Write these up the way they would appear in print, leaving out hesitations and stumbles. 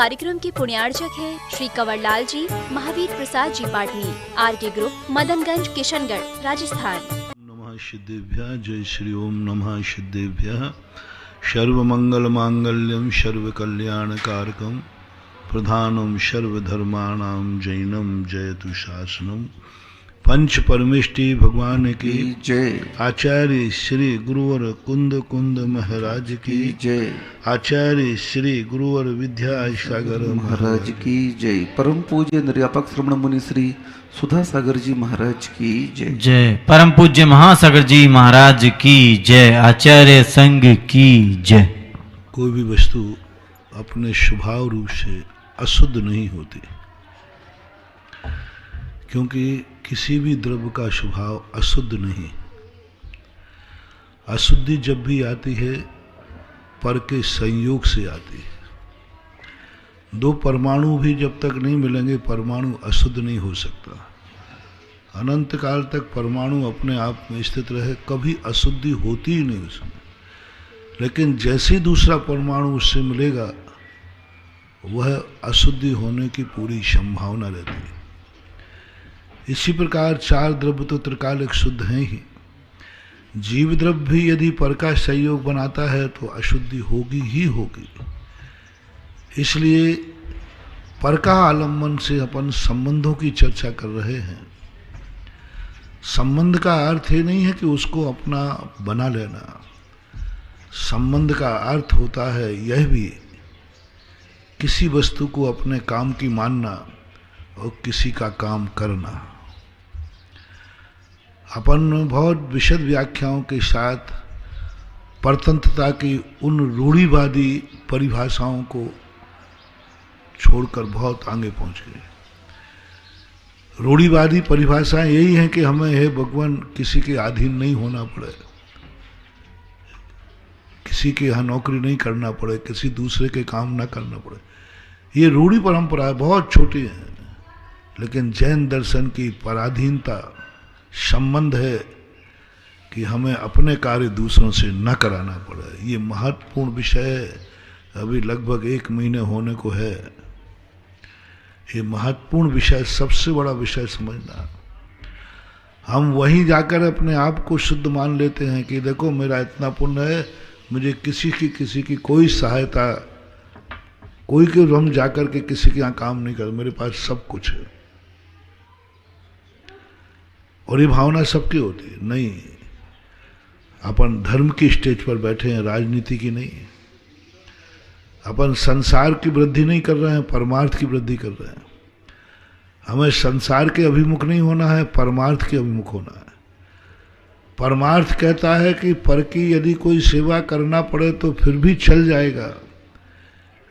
कार्यक्रम के पुण्यार्चक है श्री कंवरलाल जी, महावीर प्रसाद जी पाटनी, आरके ग्रुप, मदनगंज, किशनगढ़, राजस्थान। नमः सिद्धेभ्यः। जय श्री ओम नमः सिद्धेभ्यः। सर्वमंगल मांगल्यम सर्वकल्याणकारकम प्रधानम सर्वधर्माणाम जैनम जयतु शासनम। पंच परमेष्टि भगवान की जय। आचार्य श्री गुरुवर कुंद कुंद महाराज की जय। आचार्य श्री गुरुवर विद्यासागर महाराज की जय। परम पूज्य निर्यापक श्रवण मुनि श्री सुधा सागर जी महाराज की जय। जय। परम पूज्य महासागर जी महाराज की जय। आचार्य संघ की जय। कोई भी वस्तु अपने स्वभाव रूप से अशुद्ध नहीं होती, क्योंकि किसी भी द्रव्य का स्वभाव अशुद्ध नहीं। अशुद्धि जब भी आती है पर के संयोग से आती है। दो परमाणु भी जब तक नहीं मिलेंगे परमाणु अशुद्ध नहीं हो सकता। अनंत काल तक परमाणु अपने आप में स्थित रहे, कभी अशुद्धि होती ही नहीं उसमें। लेकिन जैसे दूसरा परमाणु उससे मिलेगा वह अशुद्धि होने की पूरी संभावना रहती है। इसी प्रकार चार द्रव्य तो त्रिकालिक शुद्ध हैं ही। जीव द्रव्य भी यदि पर का संयोग बनाता है तो अशुद्धि होगी ही होगी। इसलिए पर का आलम्बन से अपन संबंधों की चर्चा कर रहे हैं। संबंध का अर्थ ये नहीं है कि उसको अपना बना लेना। संबंध का अर्थ होता है यह भी किसी वस्तु को अपने काम की मानना और किसी का काम करना। अपन बहुत विशद व्याख्याओं के साथ परतंत्रता की उन रूढ़िवादी परिभाषाओं को छोड़कर बहुत आगे पहुंच गए। रूढ़िवादी परिभाषाएं यही हैं कि हमें हे भगवान किसी के अधीन नहीं होना पड़े, किसी के यहाँ नौकरी नहीं करना पड़े, किसी दूसरे के काम ना करना पड़े। ये रूढ़ी परंपरा बहुत छोटी है, लेकिन जैन दर्शन की पराधीनता संबंध है कि हमें अपने कार्य दूसरों से न कराना पड़े। ये महत्वपूर्ण विषय है। अभी लगभग 1 महीने होने को है। ये महत्वपूर्ण विषय, सबसे बड़ा विषय समझना। हम वहीं जाकर अपने आप को शुद्ध मान लेते हैं कि देखो मेरा इतना पुण्य है, मुझे किसी की कोई सहायता, कोई के हम जाकर के किसी के यहाँ काम नहीं कर, मेरे पास सब कुछ है। और ये भावना सबकी होती है। नहीं, अपन धर्म की स्टेज पर बैठे हैं, राजनीति की नहीं। अपन संसार की वृद्धि नहीं कर रहे हैं, परमार्थ की वृद्धि कर रहे हैं। हमें संसार के अभिमुख नहीं होना है, परमार्थ के अभिमुख होना है। परमार्थ कहता है कि पर की यदि कोई सेवा करना पड़े तो फिर भी चल जाएगा,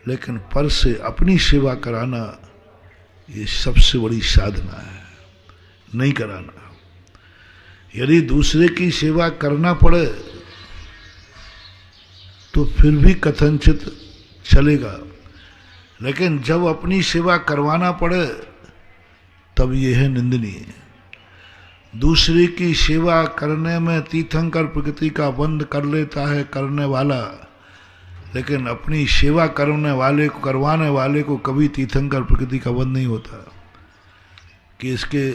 लेकिन पर से अपनी सेवा कराना ये सबसे बड़ी साधना है, नहीं कराना। यदि दूसरे की सेवा करना पड़े तो फिर भी कथनचित चलेगा, लेकिन जब अपनी सेवा करवाना पड़े तब यह है निंदनीय। दूसरे की सेवा करने में तीर्थंकर प्रकृति का बंद कर लेता है करने वाला, लेकिन अपनी सेवा करने वाले को, करवाने वाले को कभी तीर्थंकर प्रकृति का बंद नहीं होता कि इसके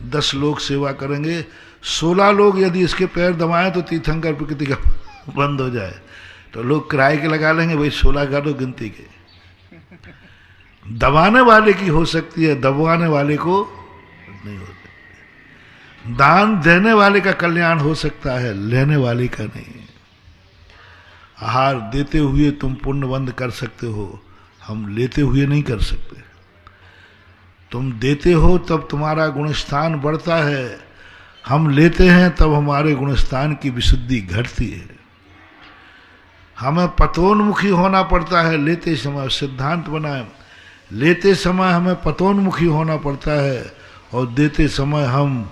10 लोग सेवा करेंगे, 16 लोग यदि इसके पैर दबाएं तो तीर्थंकर प्रकृति का बंद हो जाए। तो लोग किराए के लगा लेंगे, भाई 16 का तो गिनती के। दबाने वाले की हो सकती है, दबाने वाले को नहीं होती। दान देने वाले का कल्याण हो सकता है, लेने वाले का नहीं। आहार देते हुए तुम पुण्य बंद कर सकते हो, हम लेते हुए नहीं कर सकते। तुम देते हो तब तुम्हारा गुणस्थान बढ़ता है, हम लेते हैं तब हमारे गुणस्थान की विशुद्धि घटती है। हमें पतोन्मुखी होना पड़ता है लेते समय। सिद्धांत बनाए, लेते समय हमें पतोन्मुखी होना पड़ता है और देते समय हम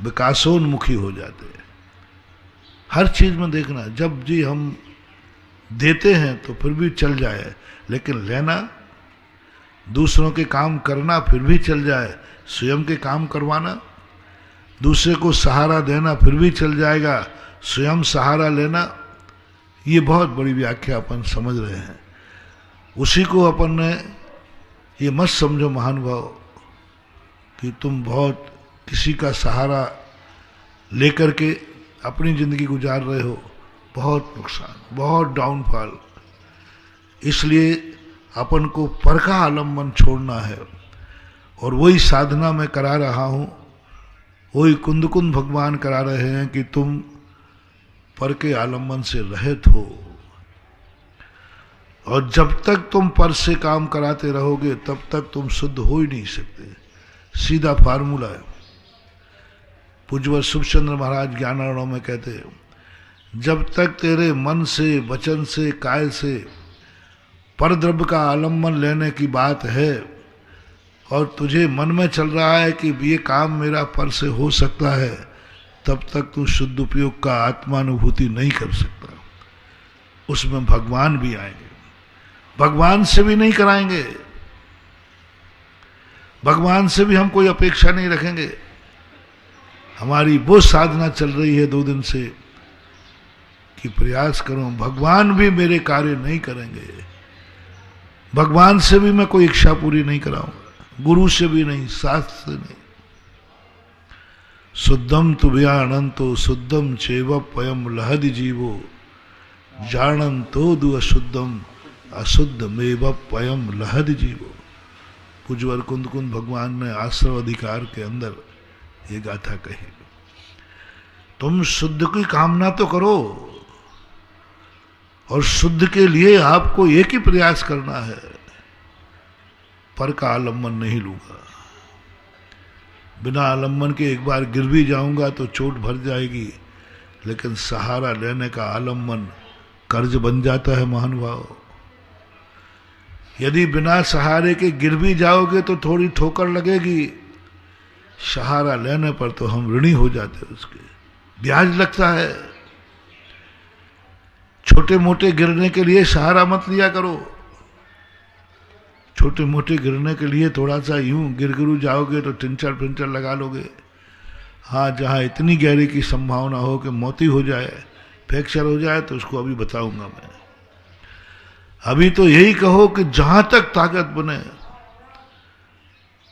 विकासोन्मुखी हो जाते हैं। हर चीज में देखना, जब जी हम देते हैं तो फिर भी चल जाए, लेकिन लेना, दूसरों के काम करना फिर भी चल जाए, स्वयं के काम करवाना, दूसरे को सहारा देना फिर भी चल जाएगा, स्वयं सहारा लेना, ये बहुत बड़ी व्याख्या अपन समझ रहे हैं। उसी को अपन ने, ये मत समझो महानुभाव कि तुम बहुत किसी का सहारा लेकर के अपनी जिंदगी गुजार रहे हो। बहुत नुकसान, बहुत डाउनफॉल। इसलिए अपन को पर का आलम्बन छोड़ना है, और वही साधना मैं करा रहा हूं, वही कुंद कुंद भगवान करा रहे हैं कि तुम पर के आलम्बन से रहित हो। और जब तक तुम पर से काम कराते रहोगे तब तक तुम शुद्ध हो ही नहीं सकते। सीधा फार्मूला है। पूज्यवर सुखचंद्र महाराज ज्ञानारणों में कहते हैं, जब तक तेरे मन से, वचन से, काय से परद्रव्य का आलम्बन लेने की बात है और तुझे मन में चल रहा है कि ये काम मेरा पर से हो सकता है, तब तक तू शुद्ध उपयोग का आत्मानुभूति नहीं कर सकता। उसमें भगवान भी आएंगे, भगवान से भी नहीं कराएंगे, भगवान से भी हम कोई अपेक्षा नहीं रखेंगे। हमारी वो साधना चल रही है 2 दिन से कि प्रयास करो, भगवान भी मेरे कार्य नहीं करेंगे, भगवान से भी मैं कोई इच्छा पूरी नहीं कराऊंगा, गुरु से भी नहीं, शास्त्र से नहीं। शुद्धम तुभ्या अनंतो शुद्धम चैव पयम लहदि जीवो जानंतो दु अशुद्धम अशुद्ध मेव पयम लहदि जीवो। पूज्यवर कुंद कुंद भगवान ने आश्रव अधिकार के अंदर ये गाथा कही। तुम शुद्ध की कामना तो करो, और शुद्ध के लिए आपको एक ही प्रयास करना है, पर का आलम्बन नहीं लूंगा। बिना आलम्बन के एक बार गिर भी जाऊंगा तो चोट भर जाएगी, लेकिन सहारा लेने का आलम्बन कर्ज बन जाता है महानुभाव। यदि बिना सहारे के गिर भी जाओगे तो थोड़ी ठोकर लगेगी, सहारा लेने पर तो हम ऋणी हो जाते, उसके ब्याज लगता है। छोटे मोटे गिरने के लिए सहारा मत लिया करो। छोटे मोटे गिरने के लिए थोड़ा सा यूं गिरगिरू जाओगे तो टिंचर पिंचर लगा लोगे। हाँ, जहाँ इतनी गहरी की संभावना हो कि मौती हो जाए, फ्रैक्चर हो जाए, तो उसको अभी बताऊंगा मैं। अभी तो यही कहो कि जहां तक ताकत बने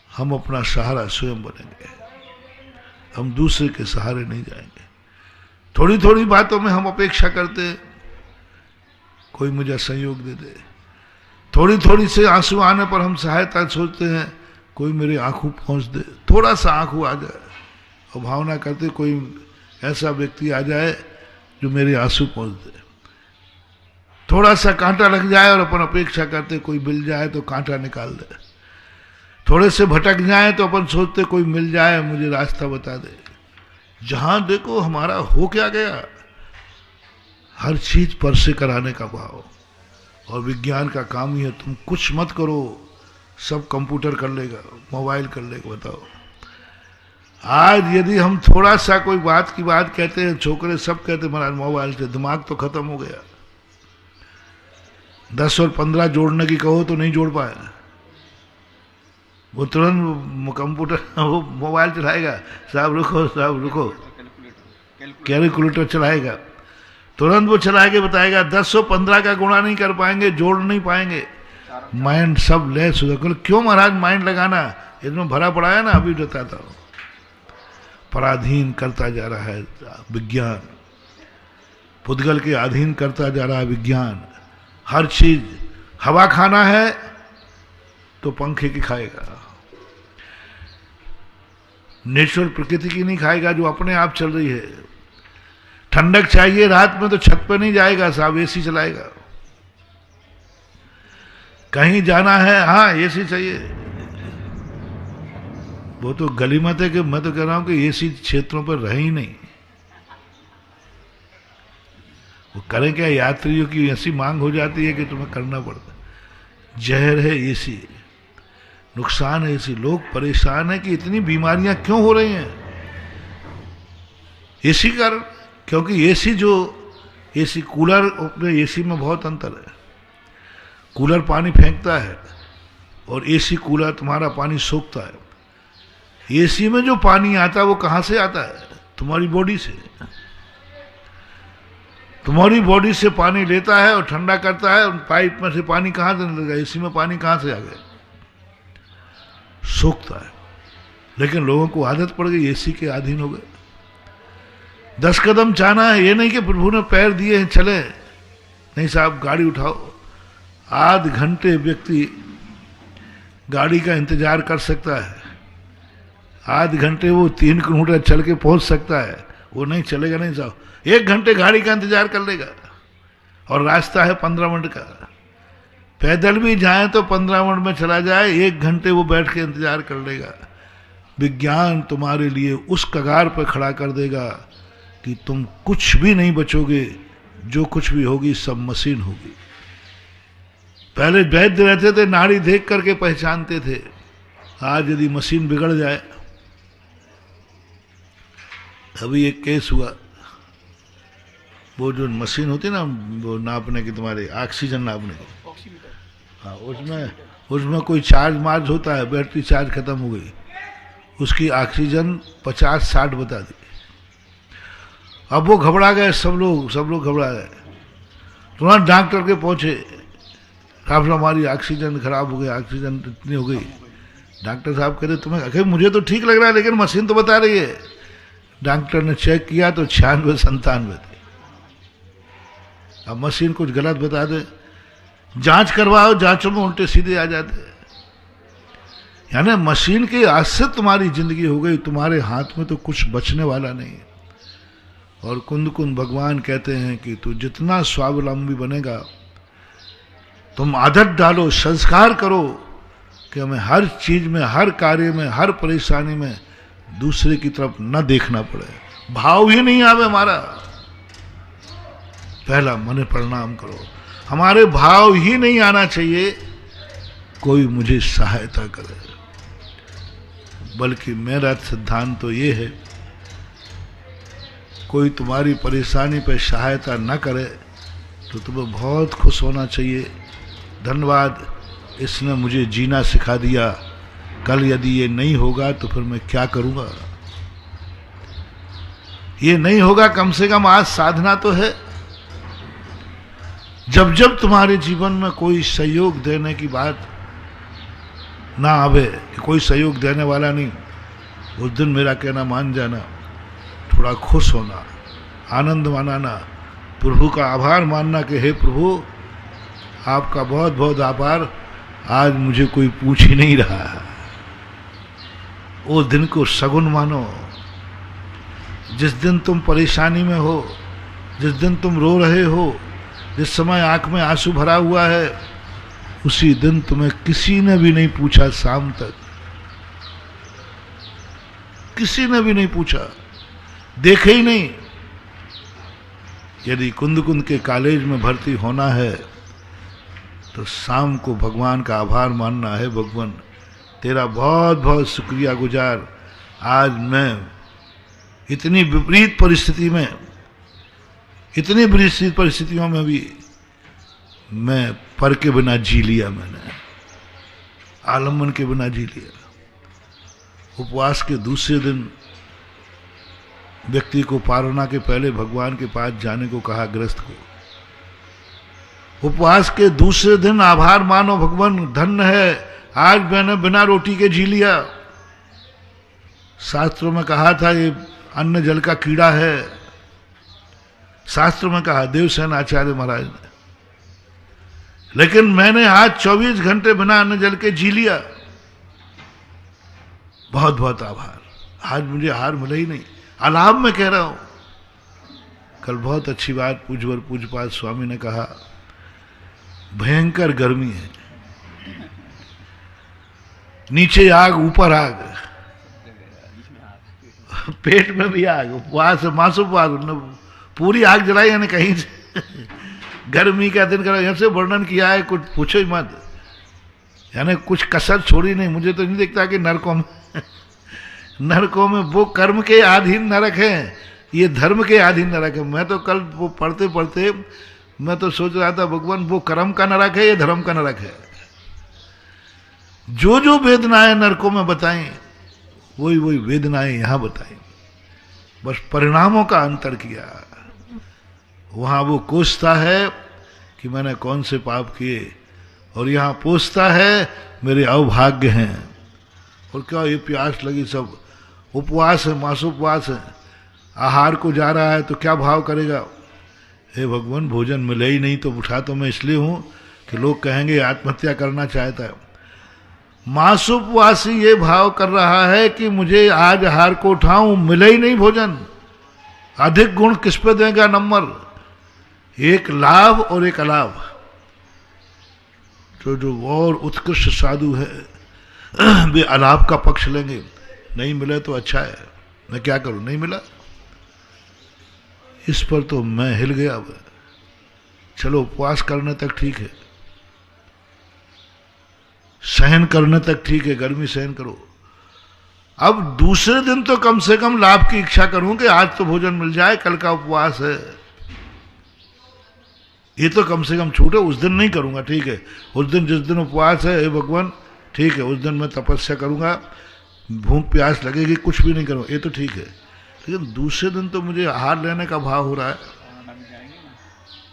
हम अपना सहारा स्वयं बनेंगे, हम दूसरे के सहारे नहीं जाएंगे। थोड़ी थोड़ी बातों में हम अपेक्षा करते हैं कोई मुझे सहयोग दे दे, थोड़ी थोड़ी से आंसू आने पर हम सहायता सोचते हैं कोई मेरे आंखों पहुंच दे, थोड़ा सा आंखों आ जाए, और भावना करते कोई ऐसा व्यक्ति आ जाए जो मेरे आंसू पहुंच दे। थोड़ा सा कांटा लग जाए और अपन अपेक्षा करते कोई मिल जाए तो कांटा निकाल दे। थोड़े से भटक जाए तो अपन सोचते कोई मिल जाए मुझे रास्ता बता दे। जहां देखो हमारा हो क्या गया, हर चीज पर से कराने का भाव। और विज्ञान का काम ही है, तुम कुछ मत करो, सब कंप्यूटर कर लेगा, मोबाइल कर लेगा। बताओ, आज यदि हम थोड़ा सा कोई बात की बात कहते हैं, छोकरे सब कहते महाराज मोबाइल से, दिमाग तो खत्म हो गया। 10 और 15 जोड़ने की कहो तो नहीं जोड़ पाए, वो तुरंत कंप्यूटर वो मोबाइल चलाएगा, साहब रुको, कैलकुलेटर चलाएगा, तुरंत वो चला के बताएगा। 10 और 15 का गुणा नहीं कर पाएंगे, जोड़ नहीं पाएंगे, माइंड सब ले सुधर। क्यों महाराज माइंड लगाना, इसमें भरा पड़ा है ना। अभी बताता हूं, पराधीन करता जा रहा है विज्ञान, पुद्गल के अधीन करता जा रहा है विज्ञान। हर चीज, हवा खाना है तो पंखे की खाएगा, नेचुरल प्रकृति की नहीं खाएगा जो अपने आप चल रही है। ठंडक चाहिए रात में तो छत पे नहीं जाएगा साहब, एसी चलाएगा। कहीं जाना है, हाँ एसी चाहिए। वो तो गली मत है कि मैं तो कह रहा हूं कि एसी क्षेत्रों पर रहे ही नहीं। वो करें क्या, यात्रियों की ऐसी मांग हो जाती है कि तुम्हें करना पड़ता है। जहर है एसी, नुकसान है एसी। लोग परेशान है कि इतनी बीमारियां क्यों हो रही हैं, एसी कारण। क्योंकि एसी कूलर, अपने एसी में बहुत अंतर है। कूलर पानी फेंकता है और एसी कूलर तुम्हारा पानी सोखता है। एसी में जो पानी आता है वो कहां से आता है, तुम्हारी बॉडी से। तुम्हारी बॉडी से पानी लेता है और ठंडा करता है, पाइप में से पानी कहाँ से निकलेगा, एसी में पानी कहाँ से आ गया, सूखता है। लेकिन लोगों को आदत पड़ गई, एसी के अधीन हो गए। 10 कदम जाना है, ये नहीं कि प्रभु ने पैर दिए हैं चले, नहीं साहब गाड़ी उठाओ। आध घंटे व्यक्ति गाड़ी का इंतजार कर सकता है, आध घंटे वो 3 किलोमीटर चल के पहुंच सकता है, वो नहीं चलेगा नहीं साहब। 1 घंटे गाड़ी का इंतजार कर लेगा और रास्ता है 15 मिनट का। पैदल भी जाए तो 15 मिनट में चला जाए, 1 घंटे वो बैठ के इंतजार कर लेगा। विज्ञान तुम्हारे लिए उस कगार पर खड़ा कर देगा कि तुम कुछ भी नहीं बचोगे, जो कुछ भी होगी सब मशीन होगी। पहले वैद्य रहते थे, नाड़ी देख करके पहचानते थे। आज यदि मशीन बिगड़ जाए, अभी एक केस हुआ, वो जो मशीन होती है ना वो नापने की, तुम्हारे ऑक्सीजन नापने की, हाँ, उसमें कोई चार्ज मार्ज होता है, बैटरी चार्ज खत्म हो गई, उसकी ऑक्सीजन 50-60 बता दी। अब वो घबरा गए, सब लोग घबरा गए। तुरंत डॉक्टर के पहुंचे, साहब हमारी ऑक्सीजन खराब हो गई, ऑक्सीजन इतनी हो गई। डॉक्टर साहब कहते तुम्हें, अरे मुझे तो ठीक लग रहा है लेकिन मशीन तो बता रही है। डॉक्टर ने चेक किया तो 96-97 थी। अब मशीन कुछ गलत बता दे, जांच करवाओ, जांचों में उल्टे सीधे आ जाते। यानी मशीन के आज से तुम्हारी जिंदगी हो गई, तुम्हारे हाथ में तो कुछ बचने वाला नहीं। और कुंद कुंद भगवान कहते हैं कि तू जितना स्वावलंबी बनेगा, तुम आदत डालो, संस्कार करो कि हमें हर चीज में, हर कार्य में, हर परेशानी में दूसरे की तरफ न देखना पड़े, भाव ही नहीं आवे हमारा। पहला मन प्रणाम करो, हमारे भाव ही नहीं आना चाहिए कोई मुझे सहायता करे, बल्कि मेरा सिद्धांत तो ये है, कोई तुम्हारी परेशानी पर सहायता न करे तो तुम्हें बहुत खुश होना चाहिए। धन्यवाद, इसने मुझे जीना सिखा दिया, कल यदि ये नहीं होगा तो फिर मैं क्या करूंगा। ये नहीं होगा, कम से कम आज साधना तो है। जब जब तुम्हारे जीवन में कोई सहयोग देने की बात ना आवे, कि कोई सहयोग देने वाला नहीं, उस दिन मेरा कहना मान जाना, थोड़ा खुश होना, आनंद मनाना, प्रभु का आभार मानना कि हे प्रभु आपका बहुत बहुत आभार, आज मुझे कोई पूछ ही नहीं रहा है। उस दिन को सगुन मानो। जिस दिन तुम परेशानी में हो, जिस दिन तुम रो रहे हो, जिस समय आंख में आंसू भरा हुआ है, उसी दिन तुम्हें किसी ने भी नहीं पूछा, शाम तक किसी ने भी नहीं पूछा, देखे ही नहीं। यदि कुंद कुंद के कॉलेज में भर्ती होना है तो शाम को भगवान का आभार मानना है, भगवान तेरा बहुत बहुत शुक्रिया गुजार, आज मैं इतनी विपरीत परिस्थिति में, इतनी विपरीत परिस्थितियों में भी मैं पर के बिना जी लिया, मैंने आलम्बन के बिना जी लिया। उपवास के दूसरे दिन व्यक्ति को पारणा के पहले भगवान के पास जाने को कहा, गृहस्थ को। उपवास के दूसरे दिन आभार मानो, भगवान धन्य है आज मैंने बिना रोटी के जी लिया। शास्त्रों में कहा था ये अन्न जल का कीड़ा है, शास्त्र में कहा देवसेन आचार्य महाराज ने, लेकिन मैंने आज 24 घंटे बिना अन्न जल के जी लिया। बहुत बहुत आभार, आज मुझे हार मिला ही नहीं, अलाभ में कह रहा हूं। कल बहुत अच्छी बात पूज्यवर पूज्यपाद स्वामी ने कहा, भयंकर गर्मी है, नीचे आग ऊपर आग, पेट में भी आग, उपवास मासोपवास, पूरी आग जलाई यानी कहीं से गर्मी का दिन करा, यहाँ से वर्णन किया है, कुछ पूछो ही मत, यानी कुछ कसर छोड़ी नहीं। मुझे तो नहीं दिखता कि नरकों में वो कर्म के अधीन नरक है, ये धर्म के अधीन नरक है। मैं तो कल वो पढ़ते पढ़ते मैं तो सोच रहा था, भगवान वो कर्म का नरक है, ये धर्म का नरक है। जो जो वेदनाएं नरकों में बताएं, वही वही वेदनाएं यहां बताएं, बस परिणामों का अंतर किया। वहाँ वो कोसता है कि मैंने कौन से पाप किए, और यहाँ पूछता है मेरे अभाग्य हैं। और क्या ये प्यास लगी, सब उपवास है, मासोपवास है, आहार को जा रहा है तो क्या भाव करेगा, हे भगवान भोजन मिले ही नहीं तो उठा तो मैं इसलिए हूँ कि लोग कहेंगे आत्महत्या करना चाहता है। मासोपवासी ये भाव कर रहा है कि मुझे आज आहार को उठाऊं, मिले ही नहीं भोजन। अधिक गुण किस पे देगा नंबर, एक लाभ और एक अलाभ। तो जो और उत्कृष्ट साधु है वे अलाभ का पक्ष लेंगे, नहीं मिले तो अच्छा है, मैं क्या करूं, नहीं मिला। इस पर तो मैं हिल गया। अब चलो उपवास करने तक ठीक है, सहन करने तक ठीक है, गर्मी सहन करो। अब दूसरे दिन तो कम से कम लाभ की इच्छा करूं कि आज तो भोजन मिल जाए, कल का उपवास है, ये तो कम से कम छूटे। उस दिन नहीं करूंगा, ठीक है, उस दिन जिस दिन उपवास है, हे भगवान ठीक है, उस दिन मैं तपस्या करूंगा, भूख प्यास लगेगी, कुछ भी नहीं करूंगा, ये तो ठीक है। लेकिन दूसरे दिन तो मुझे आहार लेने का भाव हो रहा है,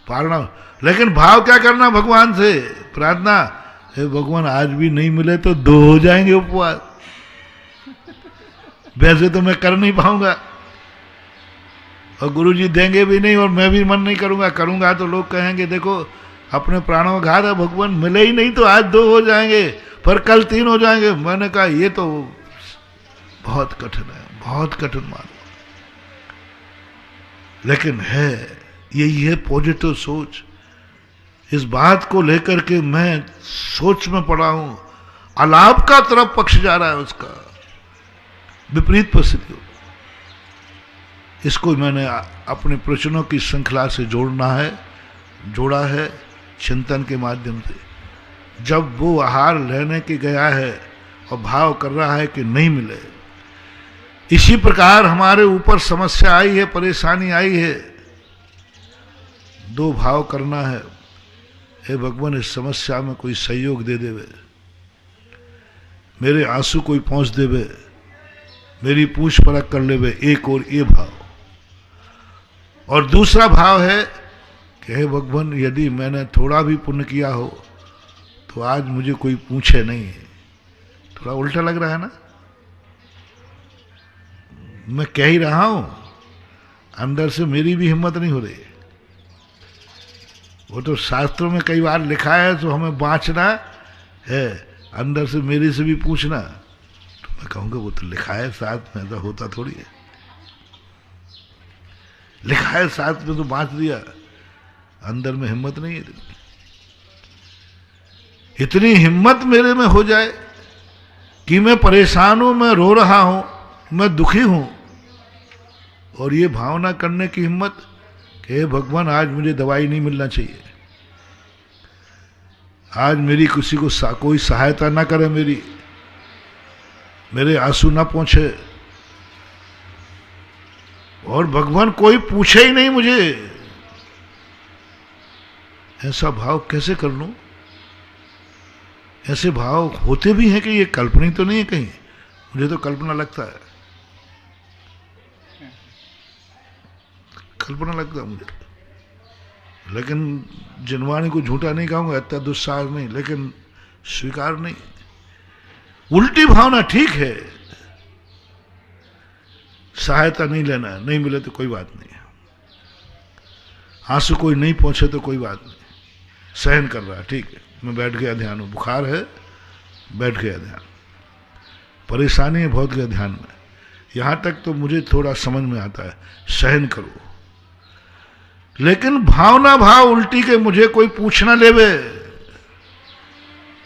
पारणा। लेकिन भाव क्या करना, भगवान से प्रार्थना, हे भगवान आज भी नहीं मिले तो 2 हो जाएंगे उपवास। वैसे तो मैं कर नहीं पाऊंगा और गुरुजी देंगे भी नहीं, और मैं भी मन नहीं करूंगा, करूंगा तो लोग कहेंगे देखो अपने प्राणों में घात है, भगवान मिले ही नहीं तो आज 2 हो जाएंगे, पर कल 3 हो जाएंगे। मैंने कहा ये तो बहुत कठिन है, बहुत कठिन मानो, लेकिन है, यही है पॉजिटिव सोच। इस बात को लेकर के मैं सोच में पड़ा हूं, अलाभ का तरफ पक्ष जा रहा है, उसका विपरीत परिस्थिति। इसको मैंने अपने प्रश्नों की श्रृंखला से जोड़ा है चिंतन के माध्यम से। जब वो आहार लेने के गया है और भाव कर रहा है कि नहीं मिले, इसी प्रकार हमारे ऊपर समस्या आई है, परेशानी आई है, 2 भाव करना है, हे भगवान इस समस्या में कोई सहयोग दे देवे, मेरे आंसू कोई पहुंच देवे, मेरी पूछ परख कर लेवे, एक और ये भाव। और दूसरा भाव है कि हे भगवान यदि मैंने थोड़ा भी पुण्य किया हो तो आज मुझे कोई पूछे नहीं। थोड़ा उल्टा लग रहा है ना, मैं कह ही रहा हूं, अंदर से मेरी भी हिम्मत नहीं हो रही। वो तो शास्त्रों में कई बार लिखा है, तो हमें बाँचना है, अंदर से मेरे से भी पूछना। तो मैं कहूँगा वो तो लिखा है साथ में, तो होता थोड़ी है, लिखा है साथ में तो बाँच दिया, अंदर में हिम्मत नहीं है। इतनी हिम्मत मेरे में हो जाए कि मैं परेशान हूं, मैं रो रहा हूं, मैं दुखी हूं, और ये भावना करने की हिम्मत कि हे भगवान आज मुझे दवाई नहीं मिलना चाहिए, आज मेरी किसी को कोई सहायता ना करे, मेरे आंसू ना पहुंचे, और भगवान कोई पूछे ही नहीं मुझे। ऐसा भाव कैसे कर लूं? ऐसे भाव होते भी हैं कि ये कल्पना तो नहीं है कहीं, मुझे तो कल्पना लगता है, कल्पना लगता है मुझे। लेकिन जिनवाणी को झूठा नहीं कहूंगा, इतना दुस्साहस नहीं, लेकिन स्वीकार नहीं। उल्टी भावना ठीक है, सहायता नहीं लेना है, नहीं मिले तो कोई बात नहीं है, आंसू कोई नहीं पहुंचे तो कोई बात नहीं, सहन कर रहा है, ठीक है, मैं बैठ गया ध्यान में, बुखार है बैठ गया ध्यान, परेशानी है बहुत गया ध्यान में, यहां तक तो मुझे थोड़ा समझ में आता है, सहन करो। लेकिन भावना भाव उल्टी के मुझे कोई पूछ ना लेवे,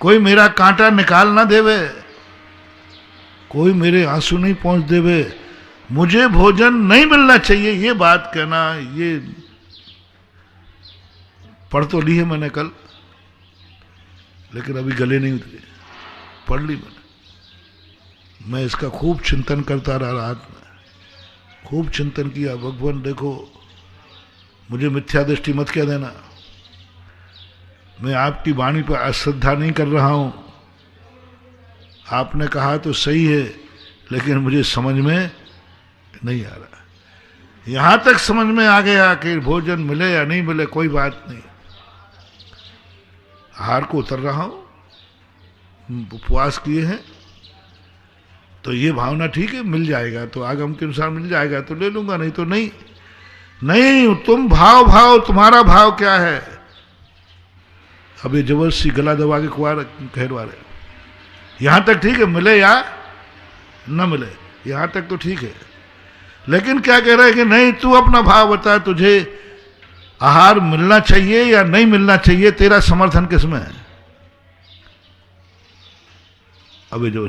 कोई मेरा कांटा निकाल ना देवे, कोई मेरे आंसू नहीं पहुंच देवे, मुझे भोजन नहीं मिलना चाहिए, ये बात कहना, ये पढ़ तो ली है मैंने कल, लेकिन अभी गले नहीं उतरे, पढ़ ली मैं इसका खूब चिंतन करता रहा, रात में खूब चिंतन किया। भगवान देखो मुझे मिथ्या दृष्टि मत क्या देना, मैं आपकी वाणी पर अश्रद्धा नहीं कर रहा हूं, आपने कहा तो सही है, लेकिन मुझे समझ में नहीं आ रहा। यहां तक समझ में आ गया कि भोजन मिले या नहीं मिले कोई बात नहीं, आहार को उतर रहा हूं, उपवास किए हैं, तो ये भावना ठीक है, मिल जाएगा तो आगम के अनुसार मिल जाएगा तो ले लूंगा, नहीं तो नहीं। नहीं, तुम भाव तुम्हारा भाव क्या है? अब ये जबरदस्ती गला दबा के कहवा रहे, यहां तक ठीक है, मिले या न मिले, यहां तक तो ठीक है। लेकिन क्या कह रहे हैं कि नहीं, तू अपना भाव बता, तुझे आहार मिलना चाहिए या नहीं मिलना चाहिए, तेरा समर्थन किसमें है? अबे जो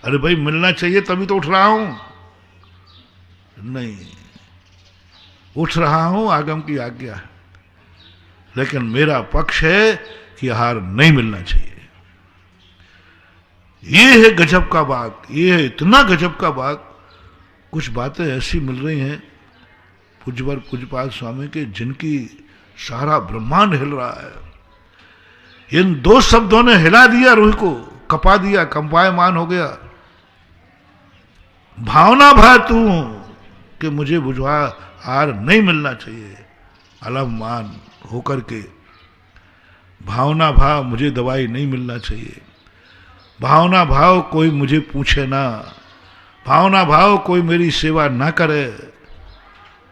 अरे भाई मिलना चाहिए तभी तो उठ रहा हूं, नहीं उठ रहा हूं, आगम की आज्ञा है, लेकिन मेरा पक्ष है कि आहार नहीं मिलना चाहिए। ये है गजब का बात, ये है इतना गजब का बात। कुछ बातें ऐसी मिल रही हैं पूज्यवर पूज्यपाद स्वामी के, जिनकी सारा ब्रह्मांड हिल रहा है। इन दो शब्दों ने हिला दिया रूह को, कपा दिया, कंपायमान हो गया। भावना भा तू कि मुझे बुझवा आहार नहीं मिलना चाहिए, अलममान होकर के भावना भाव मुझे दवाई नहीं मिलना चाहिए, भावना भाव कोई मुझे पूछे ना, भावना भाव कोई मेरी सेवा ना करे,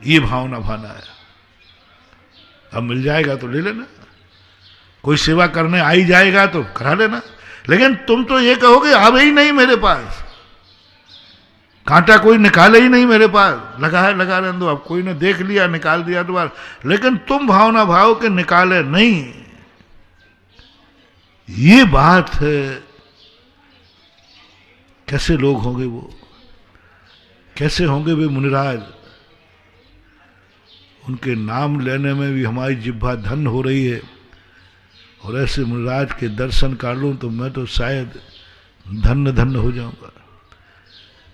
ये भावना भाना है। अब मिल जाएगा तो ले लेना, कोई सेवा करने आ ही जाएगा तो करा लेना। लेकिन तुम तो ये कहोगे आवे ही नहीं मेरे पास, कांटा कोई निकाले ही नहीं मेरे पास, लगा है लगा रहने दो, अब कोई ने देख लिया निकाल दिया दोबारा, लेकिन तुम भावना भाव के निकाले नहीं, ये बात है। कैसे लोग होंगे वो, कैसे होंगे वे मुनिराज? उनके नाम लेने में भी हमारी जिह्वा धन्य हो रही है, और ऐसे मुनिराज के दर्शन कर लूं तो मैं तो शायद धन्य धन्य हो जाऊंगा।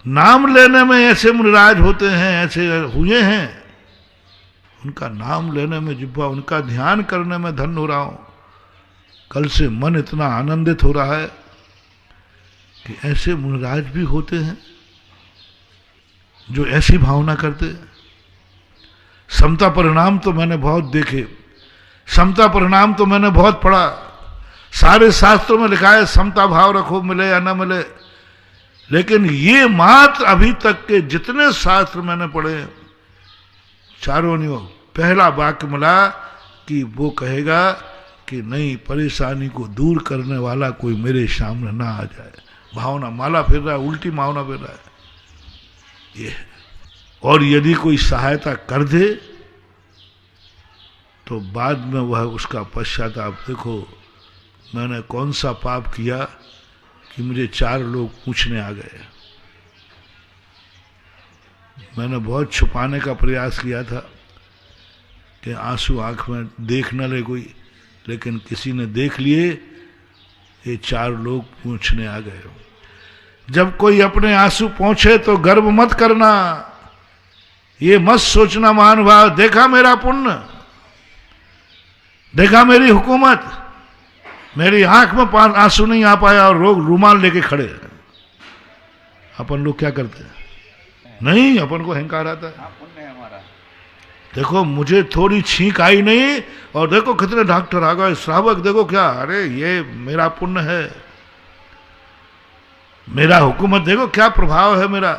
नाम लेने में ऐसे मुनिराज होते हैं, ऐसे हुए हैं, उनका नाम लेने में जिह्वा, उनका ध्यान करने में धन्य हो रहा हूं। कल से मन इतना आनंदित हो रहा है कि ऐसे मुनिराज भी होते हैं जो ऐसी भावना करते हैं। समता परिणाम तो मैंने बहुत देखे, समता परिणाम तो मैंने बहुत पढ़ा, सारे शास्त्रों में लिखा है समता भाव रखो, मिले या ना मिले। लेकिन ये मात्र अभी तक के जितने शास्त्र मैंने पढ़े, चारों ने पहला वाक्य मिला कि वो कहेगा कि नहीं, परेशानी को दूर करने वाला कोई मेरे सामने ना आ जाए। भावना माला फिर रहा है, उल्टी भावना फिर रहा है ये। और यदि कोई सहायता कर दे तो बाद में वह उसका पश्चाताप, देखो मैंने कौन सा पाप किया कि मुझे 4 लोग पूछने आ गए। मैंने बहुत छुपाने का प्रयास किया था कि आंसू आंख में देख न ले कोई, लेकिन किसी ने देख लिए, ये 4 लोग पूछने आ गए। जब कोई अपने आंसू पहुंचे तो गर्व मत करना, ये मत सोचना महानुभाव देखा मेरा पुण्य, देखा मेरी हुकूमत, मेरी आंख में आंसू नहीं आ पाया और लोग रुमाल लेके खड़े। अपन लोग क्या करते हैं? नहीं, अपन को अहंकार आता है। देखो मुझे थोड़ी छींक आई नहीं, और देखो कितने डॉक्टर आ गए, श्रावक देखो क्या, अरे ये मेरा पुण्य है, मेरा हुकूमत देखो क्या प्रभाव है मेरा।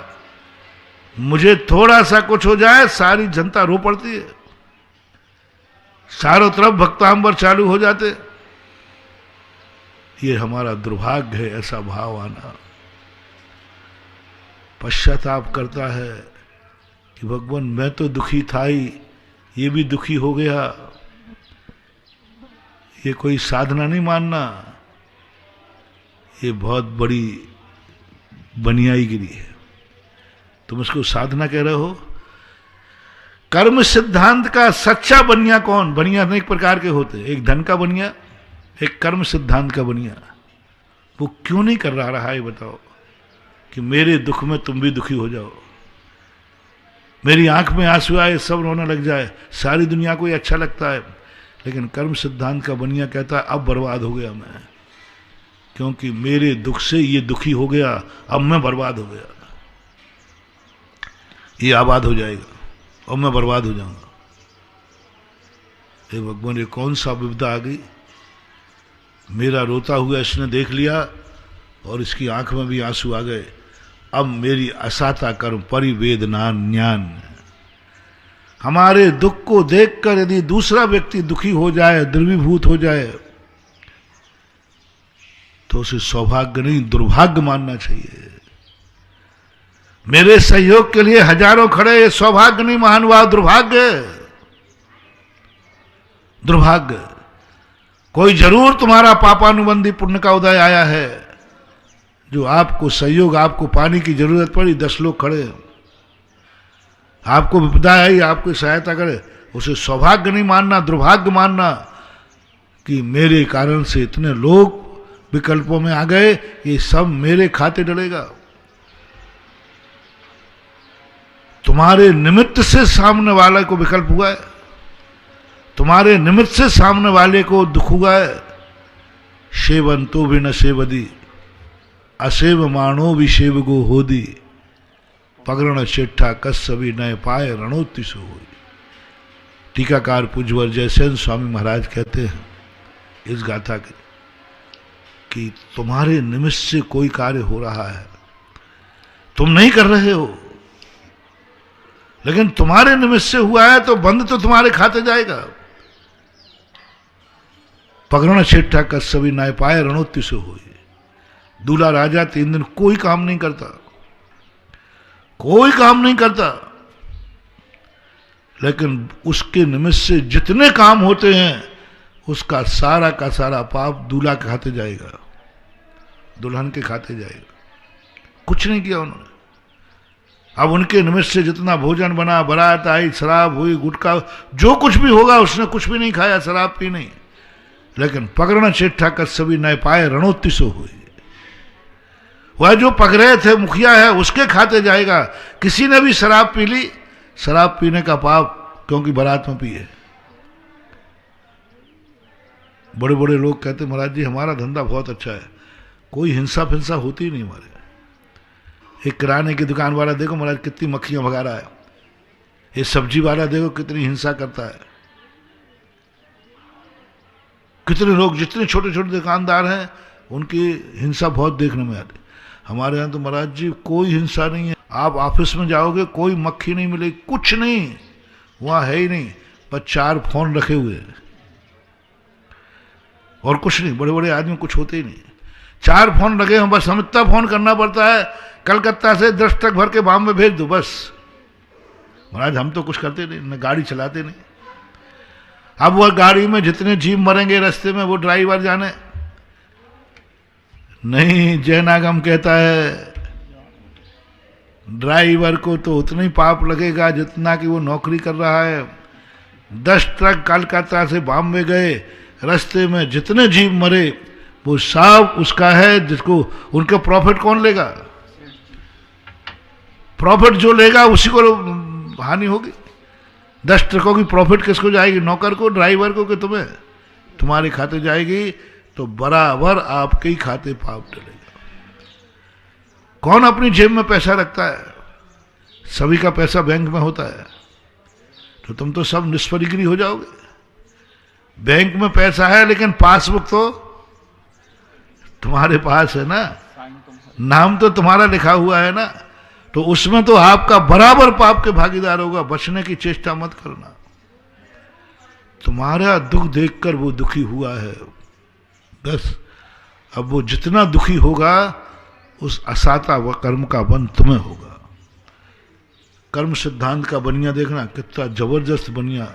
मुझे थोड़ा सा कुछ हो जाए सारी जनता रो पड़ती है, चारों तरफ भक्तांबर चालू हो जाते। ये हमारा दुर्भाग्य है, ऐसा भाव आना। पश्चाताप करता है कि भगवान मैं तो दुखी था ही, ये भी दुखी हो गया। ये कोई साधना नहीं मानना, ये बहुत बड़ी बनियाईगिरी है। तुम इसको साधना कह रहे हो? कर्म सिद्धांत का सच्चा बनिया कौन? बनिया अनेक प्रकार के होते, एक धन का बनिया, एक कर्म सिद्धांत का बनिया। वो क्यों नहीं कर रहा है बताओ, कि मेरे दुख में तुम भी दुखी हो जाओ, मेरी आंख में आंसू आए सब रोने लग जाए, सारी दुनिया को ये अच्छा लगता है। लेकिन कर्म सिद्धांत का बनिया कहता है अब बर्बाद हो गया मैं, क्योंकि मेरे दुख से ये दुखी हो गया, अब मैं बर्बाद हो गया, ये आबाद हो जाएगा। और मैं बर्बाद हो जाऊंगा। हे भगवान, ये कौन सा विपदा आ गई। मेरा रोता हुआ इसने देख लिया और इसकी आंख में भी आंसू आ गए। अब मेरी असाता कर्म परिवेदना ज्ञान। हमारे दुख को देखकर यदि दूसरा व्यक्ति दुखी हो जाए, द्रवीभूत हो जाए, तो उसे सौभाग्य नहीं दुर्भाग्य मानना चाहिए। मेरे सहयोग के लिए हजारों खड़े, ये सौभाग्य नहीं महानुभाव, दुर्भाग्य। दुर्भाग्य। कोई जरूर तुम्हारा पापानुबंधी पुण्य का उदय आया है, जो आपको सहयोग, आपको पानी की जरूरत पड़ी, 10 लोग खड़े, आपको विपदा आई, आपको सहायता करे, उसे सौभाग्य नहीं मानना, दुर्भाग्य मानना कि मेरे कारण से इतने लोग विकल्पों में आ गए, ये सब मेरे खाते डलेगा। तुम्हारे निमित्त से सामने वाले को विकल्प हुआ है, तुम्हारे निमित्त से सामने वाले को दुख हुआ है। सेवन तो भी न सेवदी, असेव मानो भी सेव गो होदी, पगरण चिट्ठा कस्सभी नए पाए रणोत्तिसो हो। टीकाकार पूज्यवर जयसेन स्वामी महाराज कहते हैं इस गाथा के कि तुम्हारे निमित्त से कोई कार्य हो रहा है, तुम नहीं कर रहे हो, लेकिन तुम्हारे निमित्त से हुआ है तो बंद तो तुम्हारे खाते जाएगा। पगरण चिट्ठा कस्सभी नए पाए रणोत्तिसो हो। दूल्हा राजा 3 दिन कोई काम नहीं करता, कोई काम नहीं करता, लेकिन उसके निमित्त से जितने काम होते हैं उसका सारा का सारा पाप दूल्हा के खाते जाएगा, दुल्हन के खाते जाएगा। कुछ नहीं किया उन्होंने। अब उनके निमित्त से जितना भोजन बना, बारात आई, शराब हुई, गुटखा, जो कुछ भी होगा, उसने कुछ भी नहीं खाया, शराब पी नहीं, लेकिन पगरण चिट्ठा कस्सभी नए पाए रणोत्तिसो हुई। वह जो पकड़े थे मुखिया है उसके खाते जाएगा। किसी ने भी शराब पी ली, शराब पीने का पाप क्योंकि बारात में पिए। बड़े बड़े लोग कहते महाराज जी हमारा धंधा बहुत अच्छा है, कोई हिंसा फिंसा होती नहीं हमारे। एक किराने की दुकान वाला देखो महाराज कितनी मक्खियां भगा रहा है, ये सब्जी वाला देखो कितनी हिंसा करता है। कितने लोग, जितने छोटे छोटे दुकानदार हैं उनकी हिंसा बहुत देखने में आती। हमारे यहाँ तो महाराज जी कोई हिंसा नहीं है। आप ऑफिस में जाओगे कोई मक्खी नहीं मिलेगी, कुछ नहीं, वहां है ही नहीं, पर 4 फोन रखे हुए हैं और कुछ नहीं। बड़े बड़े आदमी कुछ होते ही नहीं, 4 फोन रखे हैं, बस हम इतना फोन करना पड़ता है कलकत्ता से 10 ट्रक भर के बॉम्बे भेज दो बस। महाराज हम तो कुछ करते नहीं, न गाड़ी चलाते नहीं। अब वह गाड़ी में जितने जीव मरेंगे रास्ते में वो ड्राइवर जाने। नहीं, जैनागम कहता है ड्राइवर को तो उतना ही पाप लगेगा जितना कि वो नौकरी कर रहा है। 10 ट्रक कलकत्ता से बॉम्बे गए, रास्ते में जितने जीव मरे वो सब उसका है, जिसको उनका प्रॉफिट कौन लेगा? प्रॉफिट जो लेगा उसी को हानि होगी। 10 ट्रकों की प्रॉफिट किसको जाएगी? नौकर को, ड्राइवर को, कि तुम्हें? तुम्हारे खाते जाएगी तो बराबर आपके ही खाते पाप डलेगा। कौन अपनी जेब में पैसा रखता है? सभी का पैसा बैंक में होता है, तो तुम तो सब निष्फलीगिरी हो जाओगे। बैंक में पैसा है लेकिन पासबुक तो तुम्हारे पास है ना, नाम तो तुम्हारा लिखा हुआ है ना, तो उसमें तो आपका बराबर पाप के भागीदार होगा। बचने की चेष्टा मत करना। तुम्हारा दुख देखकर वो दुखी हुआ है, बस अब वो जितना दुखी होगा उस असाता व कर्म का बंध तुम्हें होगा। कर्म सिद्धांत का बनिया देखना कितना जबरदस्त बनिया।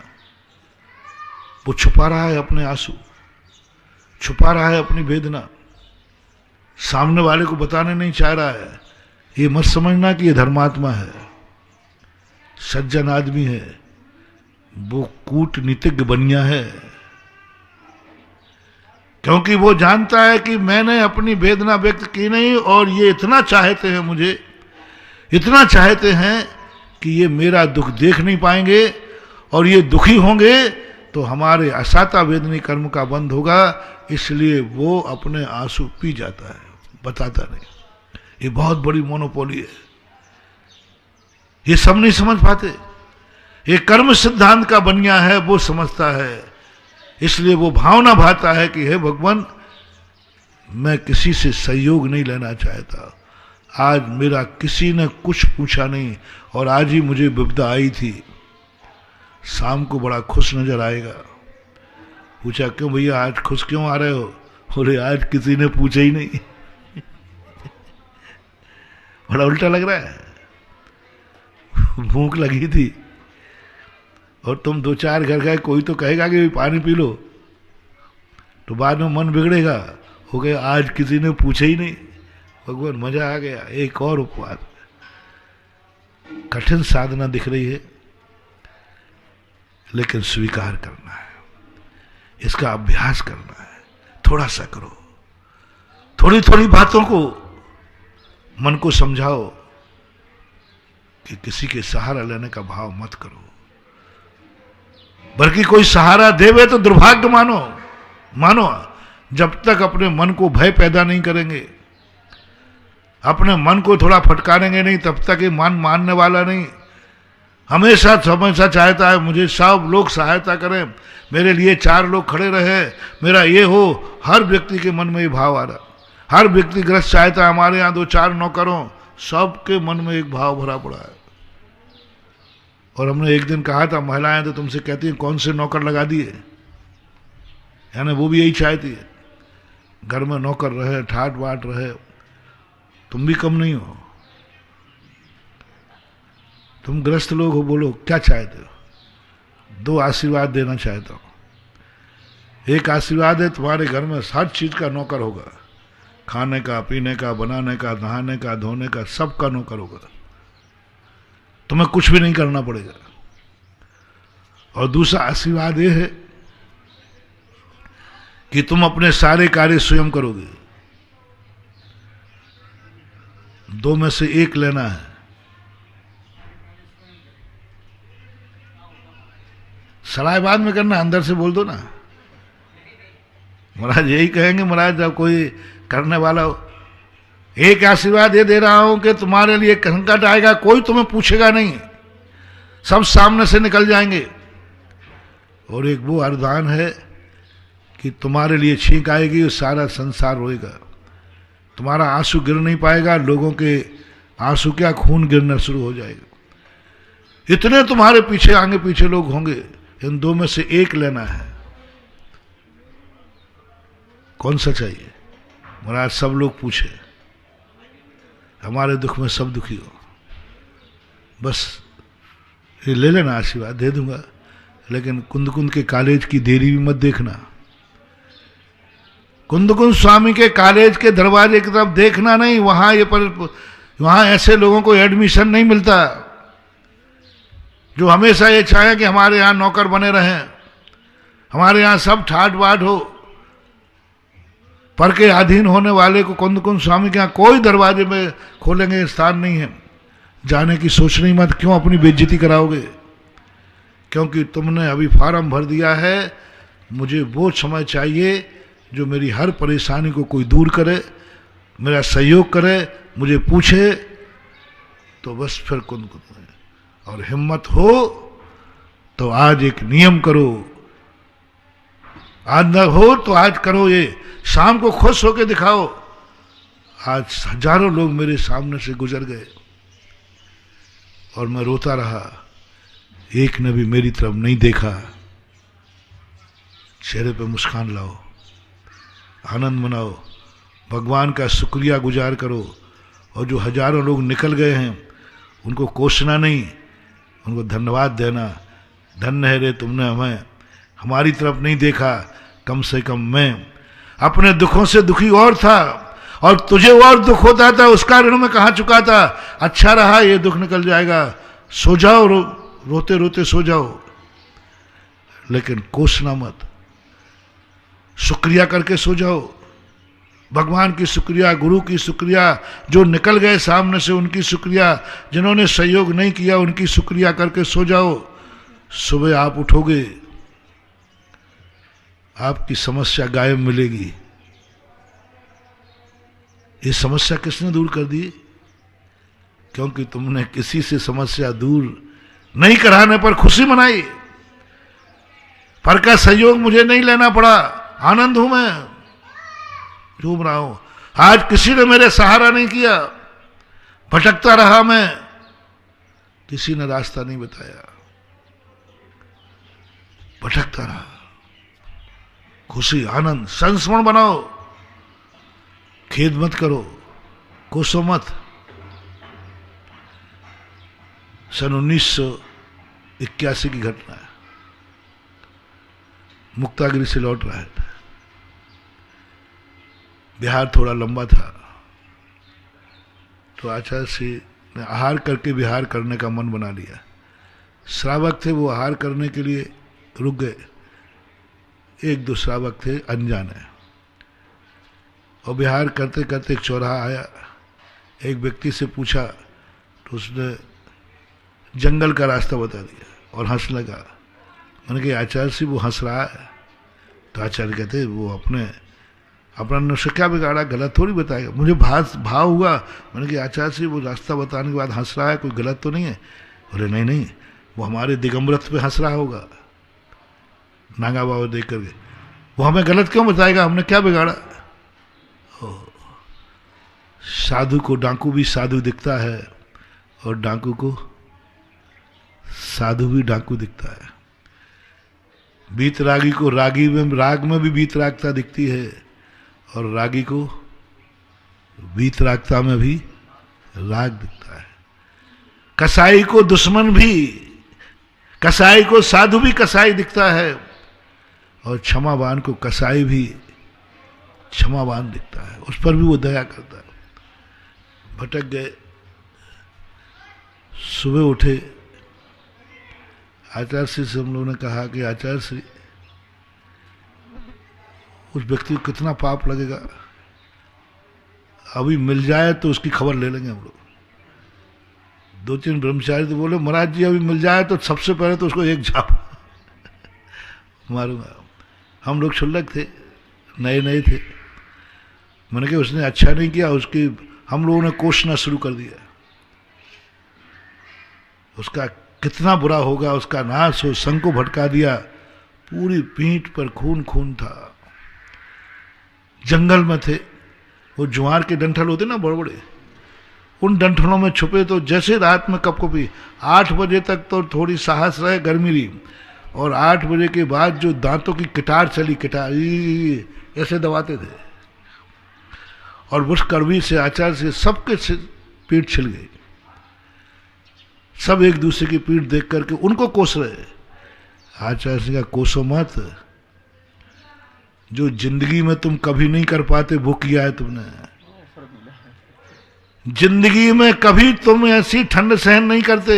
वो छुपा रहा है अपने आंसू, छुपा रहा है अपनी वेदना, सामने वाले को बताने नहीं चाह रहा है। ये मत समझना कि ये धर्मात्मा है, सज्जन आदमी है, वो कूटनीतिज्ञ बनिया है। क्योंकि वो जानता है कि मैंने अपनी वेदना व्यक्त की नहीं और ये इतना चाहते हैं मुझे, इतना चाहते हैं कि ये मेरा दुख देख नहीं पाएंगे और ये दुखी होंगे तो हमारे असाता वेदनी कर्म का बंध होगा। इसलिए वो अपने आंसू पी जाता है, बताता नहीं। ये बहुत बड़ी मोनोपोली है, ये सब नहीं समझ पाते। ये कर्म सिद्धांत का बनिया है, वो समझता है। इसलिए वो भावना भाता है कि हे भगवान, मैं किसी से सहयोग नहीं लेना चाहता। आज मेरा किसी ने कुछ पूछा नहीं, और आज ही मुझे विपदा आई थी। शाम को बड़ा खुश नजर आएगा। पूछा, क्यों भैया आज खुश क्यों आ रहे हो? बोले, आज किसी ने पूछा ही नहीं। बड़ा उल्टा लग रहा है। भूख लगी थी और तुम 2-4 घर गए, कोई तो कहेगा कि पानी पी लो, तो बाद में मन बिगड़ेगा। हो गया आज किसी ने पूछा ही नहीं। भगवान, मजा आ गया। एक और उपवास। कठिन साधना दिख रही है, लेकिन स्वीकार करना है, इसका अभ्यास करना है। थोड़ा सा करो, थोड़ी थोड़ी बातों को मन को समझाओ कि किसी के सहारा लेने का भाव मत करो, बल्कि कोई सहारा देवे तो दुर्भाग्य मानो। जब तक अपने मन को भय पैदा नहीं करेंगे, अपने मन को थोड़ा फटकारेंगे नहीं, तब तक ये मन मानने वाला नहीं। हमेशा चाहता है मुझे सब लोग सहायता करें, मेरे लिए 4 लोग खड़े रहे, मेरा ये हो। हर व्यक्ति के मन में ये भाव आ रहा। हर व्यक्ति ग्रस्त चाहता है हमारे यहाँ 2-4 नौकरों। सबके मन में एक भाव भरा पड़ा है। और हमने एक दिन कहा था, महिलाएं तो तुमसे कहती हैं कौन से नौकर लगा दिए, यानी वो भी यही चाहती है घर में नौकर रहे, ठाट बाट रहे। तुम भी कम नहीं हो, तुम ग्रस्त लोग हो। बोलो क्या चाहते हो? 2 आशीर्वाद देना चाहता हूं। एक आशीर्वाद है, तुम्हारे घर में हर चीज का नौकर होगा, खाने का, पीने का, बनाने का, नहाने का, धोने का, सब का नौकर होगा। तुम्हें कुछ भी नहीं करना पड़ेगा। और दूसरा आशीर्वाद यह है कि तुम अपने सारे कार्य स्वयं करोगे। 2 में से 1 लेना है। सलाह बाद में करना, अंदर से बोल दो ना। महाराज यही कहेंगे, महाराज जब कोई करने वाला हो। एक आशीर्वाद ये दे रहा हूं कि तुम्हारे लिए संकट आएगा, कोई तुम्हें पूछेगा नहीं, सब सामने से निकल जाएंगे। और एक वो वरदान है कि तुम्हारे लिए छींक आएगी और सारा संसार रोएगा। तुम्हारा आंसू गिर नहीं पाएगा, लोगों के आंसू क्या खून गिरना शुरू हो जाएगा। इतने तुम्हारे पीछे आगे पीछे लोग होंगे। इन 2 में से 1 लेना है। कौन सा चाहिए? महाराज सब लोग पूछे, हमारे दुख में सब दुखी हो, बस ये ले लेना, आशीर्वाद दे दूंगा। लेकिन कुंद के कॉलेज की देरी भी मत देखना। कुंद स्वामी के कॉलेज के दरवाजे की तरफ देखना नहीं। वहां ऐसे लोगों को एडमिशन नहीं मिलता जो हमेशा ये चाहे कि हमारे यहां नौकर बने रहें, हमारे यहां सब ठाट बाट हो। पर के अधीन होने वाले को कुंद स्वामी के यहां कोई दरवाजे में खोलेंगे स्थान नहीं है। जाने की सोचना ही मत। क्यों अपनी बेइज्जती कराओगे? क्योंकि तुमने अभी फॉर्म भर दिया है। मुझे वो समय चाहिए जो मेरी हर परेशानी को कोई दूर करे, मेरा सहयोग करे, मुझे पूछे, तो बस फिर कुंद और हिम्मत हो तो आज एक नियम करो। आज न हो तो आज करो। ये शाम को खुश होकर दिखाओ। आज हजारों लोग मेरे सामने से गुजर गए और मैं रोता रहा, एक ने भी मेरी तरफ नहीं देखा। चेहरे पे मुस्कान लाओ, आनंद मनाओ, भगवान का शुक्रिया गुजार करो। और जो हजारों लोग निकल गए हैं उनको कोसना नहीं, उनको धन्यवाद देना। धन्य है रे तुमने हमें हमारी तरफ नहीं देखा। कम से कम मैं अपने दुखों से दुखी और था और तुझे और दुख होता था, उसका ऋण में कहाँ चुका था। अच्छा रहा, ये दुख निकल जाएगा। सो जाओ, रोते रोते सो जाओ, लेकिन कोसना मत। शुक्रिया करके सो जाओ। भगवान की शुक्रिया, गुरु की शुक्रिया, जो निकल गए सामने से उनकी शुक्रिया, जिन्होंने सहयोग नहीं किया उनकी शुक्रिया करके सो जाओ। सुबह आप उठोगे, आपकी समस्या गायब मिलेगी। ये समस्या किसने दूर कर दी? क्योंकि तुमने किसी से समस्या दूर नहीं कराने पर खुशी मनाई, पर का सहयोग मुझे नहीं लेना पड़ा, आनंद हूं मैं, झूम रहा हूं। आज किसी ने मेरे सहारा नहीं किया, भटकता रहा मैं, किसी ने रास्ता नहीं बताया, भटकता रहा। खुशी, आनंद, संस्मरण बनाओ, खेद मत करो, कोसो मत। सन 1981 की घटना है, मुक्तागिरी से लौट रहा था, बिहार थोड़ा लंबा था, तो आचार्य श्री ने आहार करके विहार करने का मन बना लिया। श्रावक थे, वो आहार करने के लिए रुक गए। एक दो श्रावक थे अनजाने, और विहार करते करते एक चौराहा आया। एक व्यक्ति से पूछा तो उसने जंगल का रास्ता बता दिया और हंसने लगा। मैंने कहा आचार्य श्री वो हंस रहा है, तो आचार्य कहते वो अपना नुस्खा क्या बिगाड़ा, गलत थोड़ी बताएगा। मुझे भाव हुआ, मैंने कहा आचार्य श्री वो रास्ता बताने के बाद हंस रहा है, कोई गलत तो नहीं है? बोले नहीं, वो हमारे दिगंबरत्व पे हंस रहा होगा, नागा बाबा देख करके। वो हमें गलत क्यों बताएगा, हमने क्या बिगाड़ा? साधु को डाकू भी साधु दिखता है, और डाकू को साधु भी डाकू दिखता है। बीतरागी को रागी में, राग में भी बीतरागता दिखती है, और रागी को बीतरागता में भी राग दिखता है। कसाई को दुश्मन भी, कसाई को साधु भी कसाई दिखता है, और क्षमावान को कसाई भी क्षमावान दिखता है, उस पर भी वो दया करता है। भटक गए, सुबह उठे, आचार्य श्री से हम लोगों ने कहा कि आचार्य श्री उस व्यक्ति को कितना पाप लगेगा, अभी मिल जाए तो उसकी खबर ले लेंगे हम लोग। दो तीन ब्रह्मचारी तो बोले महाराज जी अभी मिल जाए तो सबसे पहले तो उसको एक झाप मारूंगा। हम लोग क्षुल्लक थे, नए नए थे। मैंने कहा उसने अच्छा नहीं किया, उसकी हम लोगों ने कोसना शुरू कर दिया, उसका कितना बुरा होगा, उसका नाश हो, संग को भटका दिया, पूरी पीठ पर खून खून था। जंगल में थे, वो ज्वार के डंठल होते ना बड़े बड़े, उन डंठलों में छुपे। तो जैसे रात में कपकपी, 8 बजे तक तो थोड़ी साहस रहे, गर्मी रही, और 8 बजे के बाद जो दांतों की किटार चली, किटार ऐसे दबाते थे, और उस कड़वी से आचार्य से सबके पीठ छिल गई। सब एक दूसरे की पीठ देख करके उनको कोस रहे। आचार्य से का कोसो मत, जो जिंदगी में तुम कभी नहीं कर पाते वो किया है तुमने। जिंदगी में कभी तुम ऐसी ठंड सहन नहीं करते,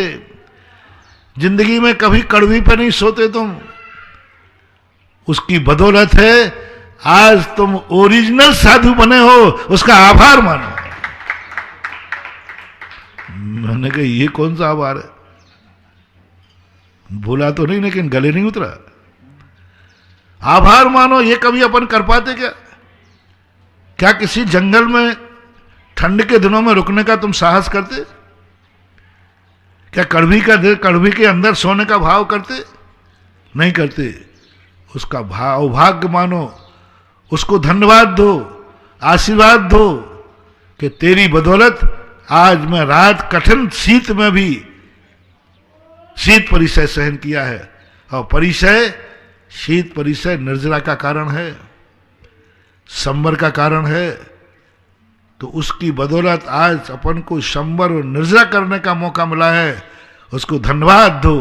जिंदगी में कभी कड़वी पे नहीं सोते तुम, उसकी बदौलत है आज तुम ओरिजिनल साधु बने हो, उसका आभार मानो। मैंने कहा ये कौन सा आभार है, भूला तो नहीं लेकिन गले नहीं उतरा। आभार मानो, ये कभी अपन कर पाते क्या? क्या किसी जंगल में ठंड के दिनों में रुकने का तुम साहस करते? क्या कड़वी के अंदर सोने का भाव करते? नहीं करते। उसका भाव भाग्य मानो, उसको धन्यवाद दो, आशीर्वाद दो कि तेरी बदौलत आज मैं रात कठिन शीत में भी शीत परिचय सहन किया है। और परिचय, शीत परिचय निर्जरा का कारण है, संबर का कारण है। तो उसकी बदौलत आज अपन को संबर और निर्जरा करने का मौका मिला है, उसको धन्यवाद दो।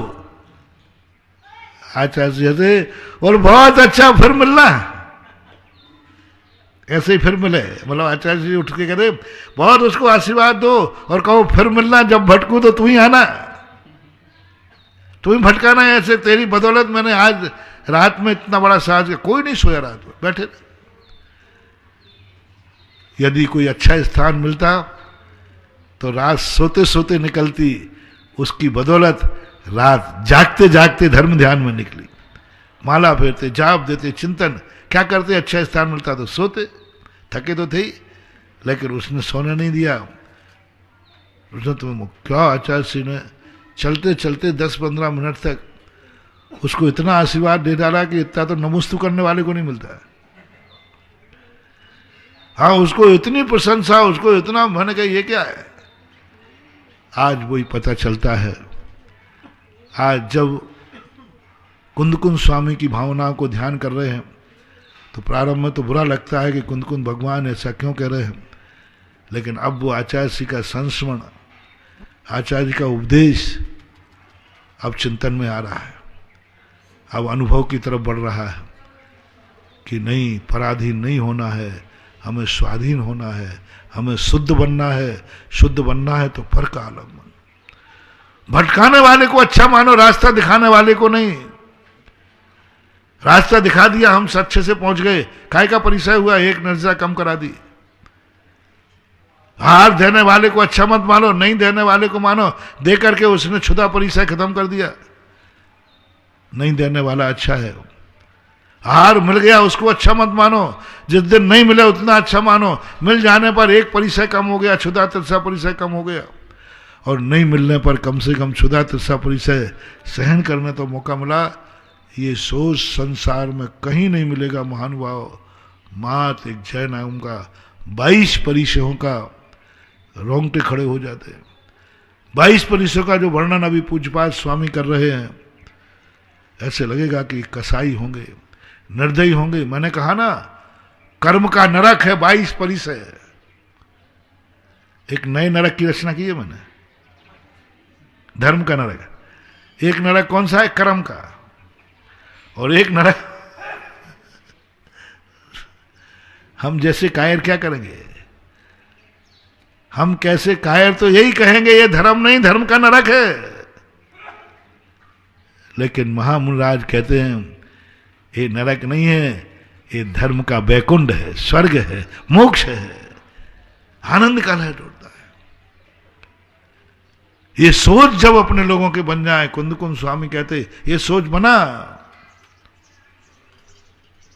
आचार्य जी से और बहुत अच्छा, फिर मिलना, ऐसे ही फिर मिले। मतलब आचार्य जी उठ के कहते बहुत उसको आशीर्वाद दो और कहो फिर मिलना, जब भटकू तो तू ही आना, तू ही भटकाना। ऐसे तेरी बदौलत मैंने आज रात में इतना बड़ा साहस किया, कोई नहीं सोया रात में, बैठे। यदि कोई अच्छा स्थान मिलता तो रात सोते सोते निकलती, उसकी बदौलत रात जागते जागते धर्म ध्यान में निकली। माला फेरते, जाप देते, चिंतन क्या करते, अच्छा स्थान मिलता तो सोते, थके तो थे ही, लेकिन उसने सोने नहीं दिया। उसने तुम्हें क्या आचार्य श्री ने चलते चलते 10-15 मिनट तक उसको इतना आशीर्वाद दे डाला कि इतना तो नमस्तु करने वाले को नहीं मिलता है। हाँ, उसको इतनी प्रशंसा, उसको इतना, मैंने कहा ये क्या है। आज वही पता चलता है। आज जब कुंदकुंद स्वामी की भावनाओं को ध्यान कर रहे हैं तो प्रारंभ में तो बुरा लगता है कि कुंदकुंद भगवान ऐसा क्यों कह रहे हैं, लेकिन अब वो आचार्य जी का संस्मरण, आचार्य जी का उपदेश अब चिंतन में आ रहा है, अब अनुभव की तरफ बढ़ रहा है कि नहीं, पराधीन नहीं होना है, हमें स्वाधीन होना है, हमें शुद्ध बनना है। शुद्ध बनना है तो पर का आलम्बन, भटकाने वाले को अच्छा मानो, रास्ता दिखाने वाले को नहीं। रास्ता दिखा दिया, हम अच्छे से पहुंच गए, काय का परिचय हुआ, एक नर्जा कम करा दी। हार देने वाले को अच्छा मत मानो, नहीं देने वाले को मानो, दे करके उसने क्षुधा परिचय खत्म कर दिया। नहीं देने वाला अच्छा है। हार मिल गया उसको अच्छा मत मानो, जिस दिन नहीं मिले उतना अच्छा मानो, मिल जाने पर एक परिचय कम हो गया, क्षुधा तृषा परिचय कम हो गया, और नहीं मिलने पर कम से कम क्षुधा तृषा परिचय सहन करने तो मौका मिला। ये सोच संसार में कहीं नहीं मिलेगा महानुभाव। मात एक जय नाम का 22 परिचयों का रोंगटे खड़े हो जाते हैं। 22 परिचयों का जो वर्णन अभी पूज्यपाद स्वामी कर रहे हैं, ऐसे लगेगा कि कसाई होंगे, निर्दयी होंगे। मैंने कहा ना, कर्म का नरक है 22 परिचय। एक नए नरक की रचना की है मैंने, धर्म का नरक। एक नरक कौन सा है? कर्म का। और एक नरक हम जैसे कायर क्या करेंगे? हम कैसे कायर तो यही कहेंगे ये धर्म नहीं, धर्म का नरक है। लेकिन महामुनिराज कहते हैं ये नरक नहीं है, ये धर्म का बैकुंठ है, स्वर्ग है, मोक्ष है, आनंद का लहर उठता है। ये सोच जब अपने लोगों के बन जाए, कुंदकुंद स्वामी कहते ये सोच बना,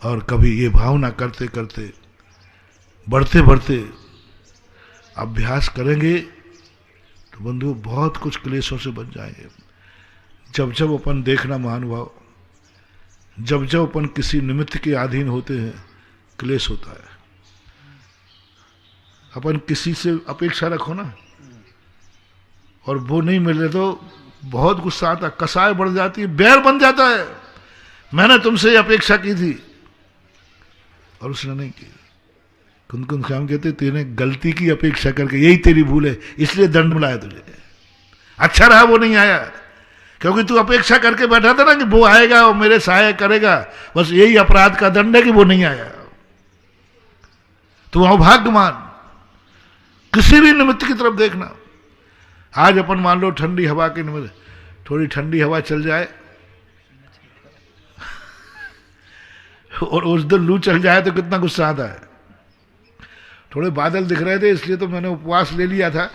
और कभी ये भावना करते करते बढ़ते बढ़ते अभ्यास करेंगे तो बंधु बहुत कुछ क्लेशों से बच जाएंगे। जब जब अपन देखना महानुभाव, जब जब अपन किसी निमित्त के अधीन होते हैं क्लेश होता है। अपन किसी से अपेक्षा रखो ना, और वो नहीं मिले तो बहुत गुस्सा आता, कसाय बढ़ जाती है, बैर बन जाता है। मैंने तुमसे अपेक्षा की थी और उसने नहीं की। कुंदकुंद स्वामी कहते तेने गलती की अपेक्षा करके, यही तेरी भूल है, इसलिए दंड मिला है तुझे। अच्छा रहा वो नहीं आया, क्योंकि तू अपेक्षा करके बैठा था ना कि वो आएगा और मेरे सहाय करेगा, बस यही अपराध का दंड है कि वो नहीं आया। तू अभाग्यमान। किसी भी निमित्त की तरफ देखना। आज अपन मान लो ठंडी हवा के निमित्त, थोड़ी ठंडी हवा चल जाए और उस दिन लू चल जाए तो कितना गुस्सा आता है। थोड़े बादल दिख रहे थे इसलिए तो मैंने उपवास ले लिया था,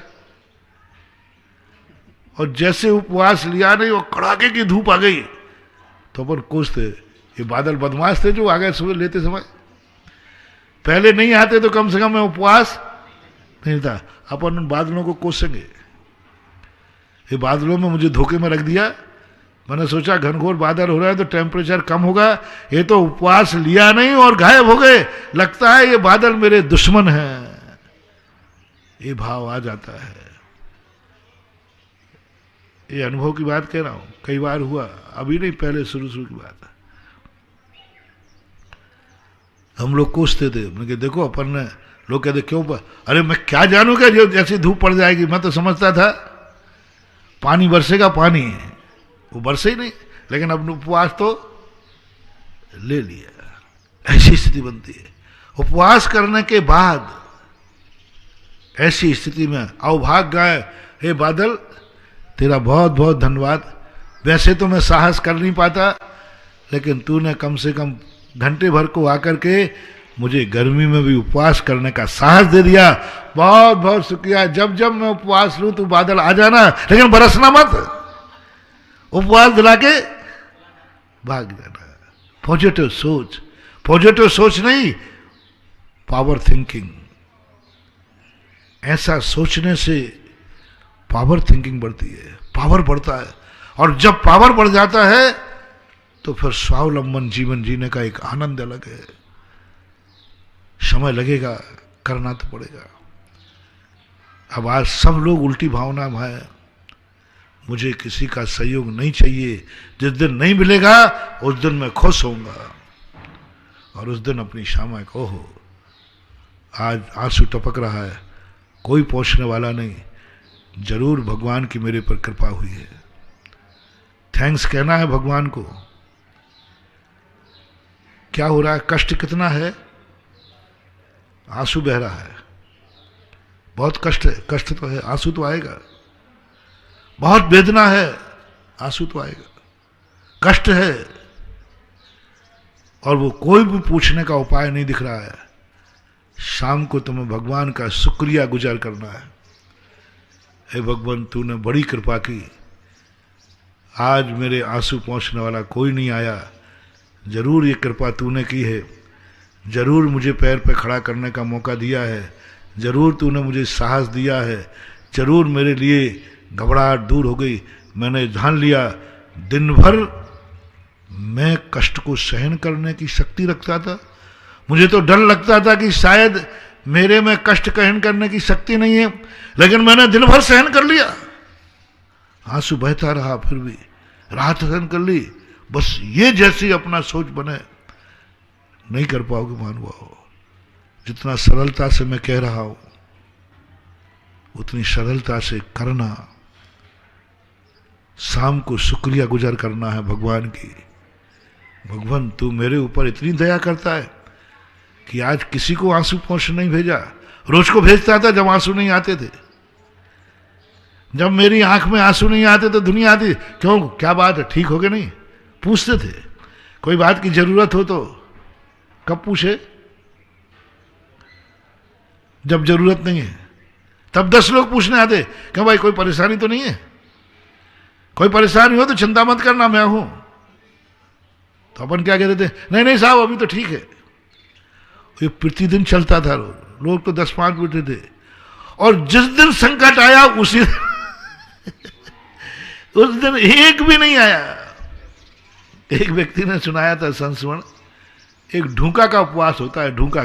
और जैसे उपवास लिया नहीं, वो कड़ाके की धूप आ गई तो अपन कोसते, ये बादल बदमाश थे जो आ गए सुबह लेते समय। पहले नहीं आते तो कम से कम मैं उपवास नहीं था। अपन उन बादलों को कोसेंगे। ये बादलों में मुझे धोखे में रख दिया। मैंने सोचा घनघोर बादल हो रहा है तो टेम्परेचर कम होगा, ये तो उपवास लिया नहीं और गायब हो गए। लगता है ये बादल मेरे दुश्मन हैं, ये भाव आ जाता है। ये अनुभव की बात कह रहा हूं, कई बार हुआ, अभी नहीं, पहले शुरू की बात है। हम लोग कोसते थे, मैंने कहा देखो अपन ने, लोग कहते क्यों अरे मैं क्या जानू क्या जो जैसी धूप पड़ जाएगी। मैं तो समझता था पानी बरसेगा, पानी है, वो बरसे ही नहीं, लेकिन अब उपवास तो ले लिया। ऐसी स्थिति बनती है। उपवास करने के बाद ऐसी स्थिति में अवभाग्य है, हे बादल तेरा बहुत बहुत धन्यवाद। वैसे तो मैं साहस कर नहीं पाता, लेकिन तूने कम से कम घंटे भर को आकर के मुझे गर्मी में भी उपवास करने का साहस दे दिया। बहुत बहुत शुक्रिया। जब जब मैं उपवास लूं तो बादल आ जाना, लेकिन बरसना मत। उपवास दिला के भाग जाना। पॉजिटिव सोच, पॉजिटिव सोच नहीं, पावर थिंकिंग। ऐसा सोचने से पावर थिंकिंग बढ़ती है, पावर बढ़ता है, और जब पावर बढ़ जाता है तो फिर स्वावलंबन जीवन जीने का एक आनंद अलग है। समय लगेगा, करना तो पड़ेगा। अब आज सब लोग उल्टी भावना में है, मुझे किसी का सहयोग नहीं चाहिए, जिस दिन नहीं मिलेगा उस दिन मैं खुश होऊंगा, और उस दिन अपनी श्यामा को हो आज आंसू टपक रहा है, कोई पहुंचने वाला नहीं, जरूर भगवान की मेरे पर कृपा हुई है। थैंक्स कहना है भगवान को। क्या हो रहा है, कष्ट कितना है, आंसू बह रहा है, बहुत कष्ट है, कष्ट तो है, आंसू तो आएगा, बहुत वेदना है, आंसू तो आएगा, कष्ट है, और वो कोई भी पूछने का उपाय नहीं दिख रहा है। शाम को तुम्हें भगवान का शुक्रिया गुजार करना है। हे भगवान, तूने बड़ी कृपा की, आज मेरे आंसू पहुंचने वाला कोई नहीं आया, जरूर ये कृपा तूने की है, जरूर मुझे पैर पे खड़ा करने का मौका दिया है, जरूर तूने मुझे साहस दिया है, जरूर मेरे लिए घबराहट दूर हो गई। मैंने ध्यान लिया, दिन भर मैं कष्ट को सहन करने की शक्ति रखता था, मुझे तो डर लगता था कि शायद मेरे में कष्ट सहन करने की शक्ति नहीं है, लेकिन मैंने दिन भर सहन कर लिया, आंसू बहता रहा, फिर भी राहत सहन कर ली। बस ये जैसी अपना सोच बने, नहीं कर पाओगे महानुभाव। जितना सरलता से मैं कह रहा हूं उतनी सरलता से करना। शाम को शुक्रिया गुजार करना है भगवान की। भगवान तू मेरे ऊपर इतनी दया करता है कि आज किसी को आंसू पहुंच नहीं भेजा। रोज को भेजता था जब आंसू नहीं आते थे, जब मेरी आंख में आंसू नहीं आते तो दुनिया आती, क्यों, क्या बात है, ठीक हो गए, नहीं पूछते थे। कोई बात की जरूरत हो तो कब पूछे, जब जरूरत नहीं है तब 10 लोग पूछने आते, क्यों भाई कोई परेशानी तो नहीं है, कोई परेशानी हो तो चिंता मत करना, मैं हूं। तो अपन क्या कहते थे, नहीं नहीं साहब अभी तो ठीक है। ये प्रतिदिन चलता था, लोग तो 10-5 पूछते थे, और जिस दिन संकट आया उसी उस दिन एक भी नहीं आया। एक व्यक्ति ने सुनाया था संस्मरण, एक ढूंका का उपवास होता है, ढूंका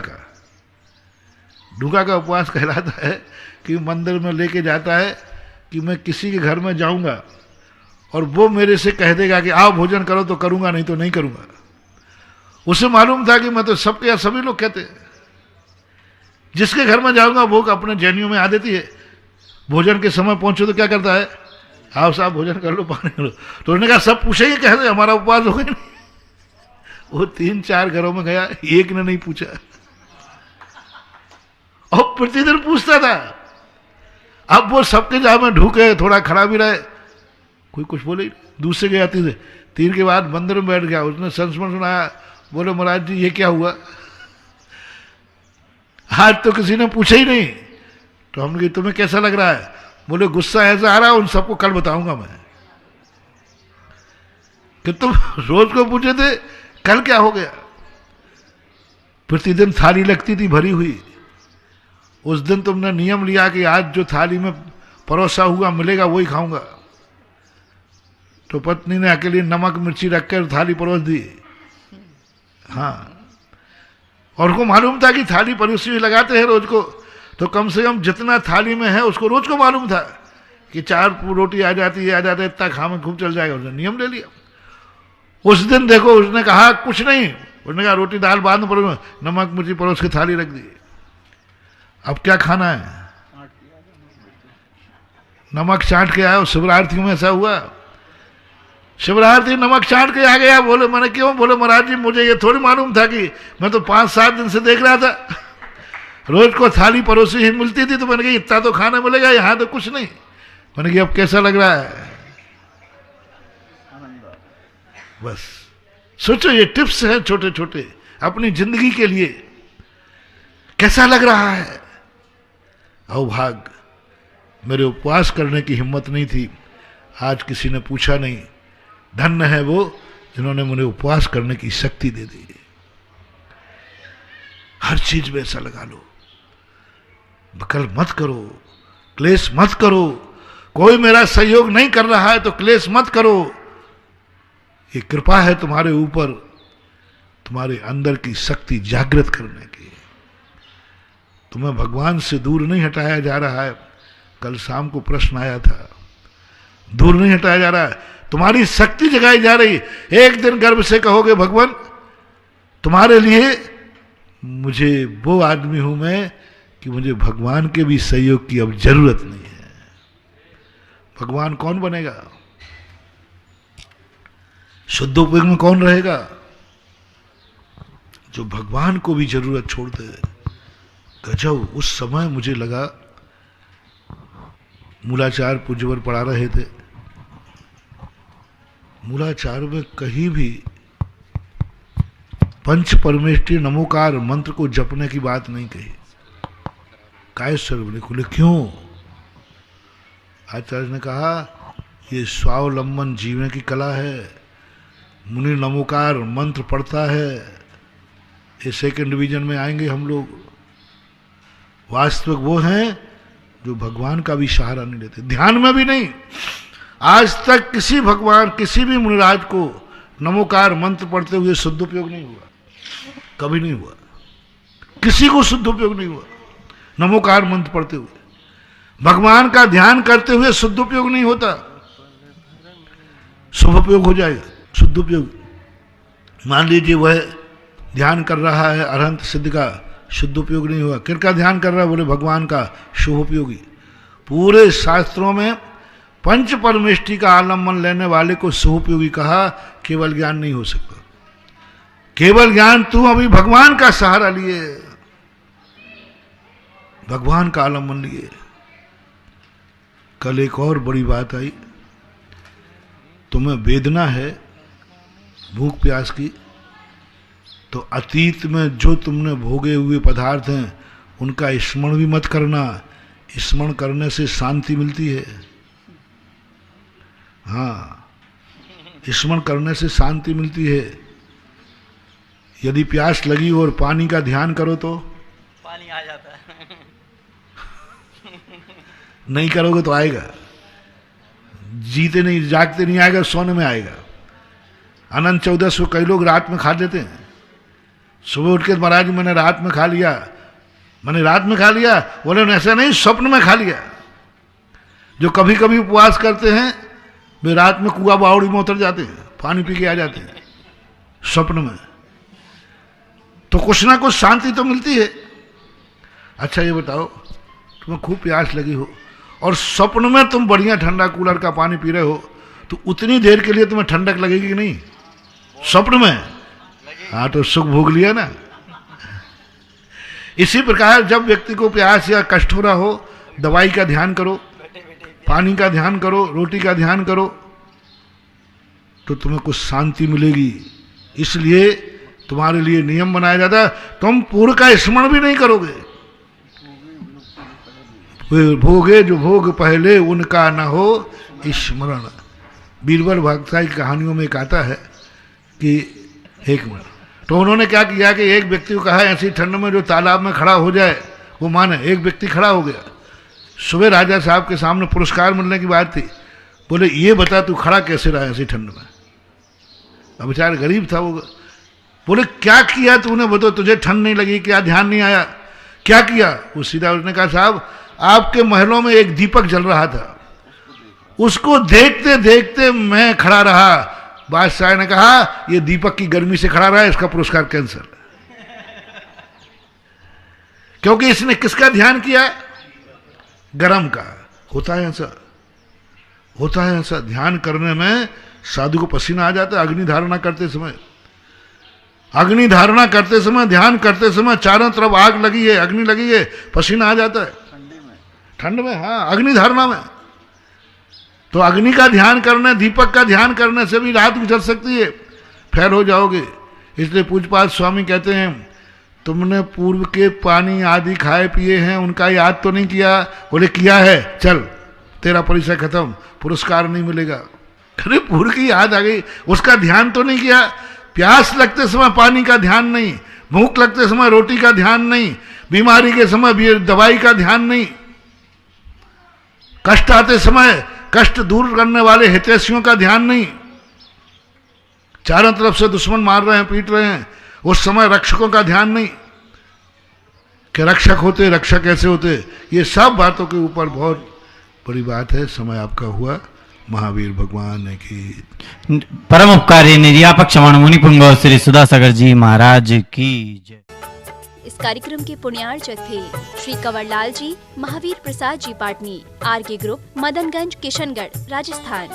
का उपवास कहलाता है कि मंदिर में लेके जाता है कि मैं किसी के घर में जाऊंगा और वो मेरे से कह देगा कि आओ भोजन करो तो करूंगा, नहीं तो नहीं करूंगा। उसे मालूम था कि मैं तो सबके, सभी लोग कहते हैं जिसके घर में जाऊंगा वो अपने जैनियों में आ देती है, भोजन के समय पहुंचो तो क्या करता है, आओ साहब भोजन कर लो, पानी कर लो। तो उन्होंने कहा सब पूछेंगे, कह रहे हमारा उपवास हो गया नहीं। वो 3-4 घरों में गया, एक ने नहीं पूछा, और प्रतिदिन पूछता था। अब वो सबके जहां में ढूके, थोड़ा खड़ा भी रहे, कोई कुछ बोले ही नहीं। दूसरे गया 3 के बाद मंदिर में बैठ गया, उसने संस्मरण सुनाया, बोले महाराज जी ये क्या हुआ, आज तो किसी ने पूछा ही नहीं। तो हमने कहा तुम्हें कैसा लग रहा है, बोले गुस्सा ऐसा आ रहा है, उन सबको कल बताऊंगा मैं। कि तुम रोज को पूछे थे, कल क्या हो गया। प्रतिदिन थाली लगती थी भरी हुई, उस दिन तुमने नियम लिया कि आज जो थाली में परोसा हुआ मिलेगा वही खाऊंगा। तो पत्नी ने अकेले नमक मिर्ची रखकर थाली परोस दी। हाँ, और उनको मालूम था कि थाली परोसी हुई लगाते हैं रोज को, तो कम से कम जितना थाली में है उसको रोज को मालूम था कि 4 रोटी आ जाती है, इतना खा में खूब चल जाएगा। उसने नियम ले लिया। उस दिन देखो उसने कहा कुछ नहीं, उसने कहा रोटी दाल बाद में परोस, नमक मिर्ची परोस के थाली रख दी। अब क्या खाना है, नमक चाट के आया। शिवरात्रि में ऐसा हुआ, शिवरात्रि नमक चाट के आ गया। बोले मैंने क्यों, बोले महाराज जी मुझे ये थोड़ी मालूम था कि मैं तो 5-7 दिन से देख रहा था रोज को थाली परोसी ही मिलती थी, तो मैंने कहा इतना तो खाना मिलेगा, यहां तो कुछ नहीं। मैंने कहा अब कैसा लग रहा है। बस सोचो, ये टिप्स हैं छोटे छोटे अपनी जिंदगी के लिए। कैसा लग रहा है। अभाग, मेरे उपवास करने की हिम्मत नहीं थी, आज किसी ने पूछा नहीं। धन्य है वो जिन्होंने मुझे उपवास करने की शक्ति दे दी। हर चीज में ऐसा लगा लो, बकल मत करो, क्लेश मत करो, कोई मेरा सहयोग नहीं कर रहा है तो क्लेश मत करो, ये कृपा है तुम्हारे ऊपर, तुम्हारे अंदर की शक्ति जागृत करने की। तुम्हें भगवान से दूर नहीं हटाया जा रहा है। कल शाम को प्रश्न आया था, दूर नहीं हटाया जा रहा है, तुम्हारी शक्ति जगाई जा रही। एक दिन गर्व से कहोगे भगवान तुम्हारे लिए मुझे वो आदमी हूं मैं कि मुझे भगवान के भी सहयोग की अब जरूरत नहीं है। भगवान कौन बनेगा? शुद्ध उपयोग में कौन रहेगा? जो भगवान को भी जरूरत छोड़ दे। गजब, उस समय मुझे लगा मूलाचार्य पूज्यवर पढ़ा रहे थे, मूलाचार्य में कहीं भी पंच परमेष्ठी नमोकार मंत्र को जपने की बात नहीं कही। कायेश्वर बोले, खुले क्यों? आचार्य ने कहा ये स्वावलंबन जीवन की कला है। मुनि नमोकार मंत्र पढ़ता है, ये सेकंड डिवीजन में आएंगे हम लोग। वास्तविक वो हैं जो भगवान का भी सहारा नहीं लेते, ध्यान में भी नहीं। आज तक किसी भगवान किसी भी मुनिराज को नमोकार मंत्र पढ़ते हुए शुद्ध उपयोग नहीं हुआ, कभी नहीं हुआ, किसी को शुद्ध उपयोग नहीं हुआ। नमोकार मंत्र पढ़ते हुए भगवान का ध्यान करते हुए शुद्ध उपयोग नहीं होता। शुभ उपयोग हो जाएगा, शुद्ध उपयोग। मान लीजिए वह ध्यान कर रहा है अरहंत सिद्ध का, शुद्ध उपयोग नहीं हुआ। किसका ध्यान कर रहा है? बोले भगवान का, शुभ उपयोगी। पूरे शास्त्रों में पंच परमेष्ठी का आलम्बन लेने वाले को शुभ उपयोगी कहा, केवल ज्ञान नहीं हो सकता। केवल ज्ञान तू अभी भगवान का सहारा लिए, भगवान का आलम्बन लिए। कल एक और बड़ी बात आई, तुम्हें वेदना है भूख प्यास की, तो अतीत में जो तुमने भोगे हुए पदार्थ हैं उनका स्मरण भी मत करना। स्मरण करने से शांति मिलती है। हाँ, स्मरण करने से शांति मिलती है। यदि प्यास लगी और पानी का ध्यान करो तो पानी आ जाता है। नहीं करोगे तो आएगा, जीते नहीं जागते नहीं आएगा, सोने में आएगा। अनंत 1400 कई लोग रात में खा लेते हैं। सुबह उठ के महाराज मैंने रात में खा लिया, मैंने रात में खा लिया, बोले ऐसा नहीं, स्वप्न में खा लिया। जो कभी कभी उपवास करते हैं वे रात में कुआ बावड़ी में उतर जाते हैं, पानी पी के आ जाते हैं स्वप्न में। तो कुछ ना कुछ शांति तो मिलती है। अच्छा ये बताओ, तुम्हें खूब प्यास लगी हो और स्वप्न में तुम बढ़िया ठंडा कूलर का पानी पी रहे हो, तो उतनी देर के लिए तुम्हें ठंडक लगेगी कि नहीं? स्वप्न में हाँ, तो सुख भोग लिया ना। इसी प्रकार जब व्यक्ति को प्यास या कष्ट हो रहा हो, दवाई का ध्यान करो, पानी का ध्यान करो, रोटी का ध्यान करो, तो तुम्हें कुछ शांति मिलेगी। इसलिए तुम्हारे लिए नियम बनाया जाता है, तुम पूर्व का स्मरण भी नहीं करोगे। भोगे जो भोग पहले उनका न हो स्मरण। बीरबल भक्ताई की कहानियों में एक आता है कि एक मिनट, तो उन्होंने क्या किया कि एक व्यक्ति को कहा ऐसी ठंड में जो तालाब में खड़ा हो जाए वो माने। एक व्यक्ति खड़ा हो गया। सुबह राजा साहब के सामने पुरस्कार मिलने की बात थी। बोले ये बता तू खड़ा कैसे रहा ऐसी ठंड में? अब बेचारा गरीब था वो। बोले क्या किया तूने, बता, तुझे ठंड नहीं लगी क्या? ध्यान नहीं आया? क्या किया? वो सीधा उसने कहा साहब आपके महलों में एक दीपक जल रहा था, उसको देखते देखते मैं खड़ा रहा। बादशाह ने कहा ये दीपक की गर्मी से खड़ा रहा है, इसका पुरस्कार कैंसिल। क्योंकि इसने किसका ध्यान किया? गरम का। होता है ऐसा, होता है ऐसा। ध्यान करने में साधु को पसीना आ जाता है। अग्नि धारणा करते समय, अग्नि धारणा करते समय, ध्यान करते समय चारों तरफ आग लगी है, अग्नि लगी है, पसीना आ जाता है ठंड में। हाँ, अग्नि धारणा में। तो अग्नि का ध्यान करने, दीपक का ध्यान करने से भी रात गुजर सकती है, फेल हो जाओगे। इसलिए पूज्यपाद स्वामी कहते हैं तुमने पूर्व के पानी आदि खाए पिए हैं, उनका याद तो नहीं किया? बोले किया है, चल तेरा परिचय खत्म, पुरस्कार नहीं मिलेगा। अरे पूर्व की याद आ गई, उसका ध्यान तो नहीं किया। प्यास लगते समय पानी का ध्यान नहीं, भूख लगते समय रोटी का ध्यान नहीं, बीमारी के समय दवाई का ध्यान नहीं, कष्ट आते समय कष्ट दूर करने वाले हितैषियों का ध्यान नहीं, चारों तरफ से दुश्मन मार रहे हैं, पीट रहे हैं, उस समय रक्षकों का ध्यान नहीं कि रक्षक होते, रक्षक कैसे होते। ये सब बातों के ऊपर बहुत बड़ी बात है। समय आपका हुआ। महावीर भगवान की परम उपकारी निर्यापक श्रवण मुनि पुंगव श्री सुधासागर जी महाराज की जय। इस कार्यक्रम के पुण्यार्चक थे श्री कंवरलाल जी, महावीर प्रसाद जी पाटनी, आरके ग्रुप, मदनगंज, किशनगढ़, राजस्थान।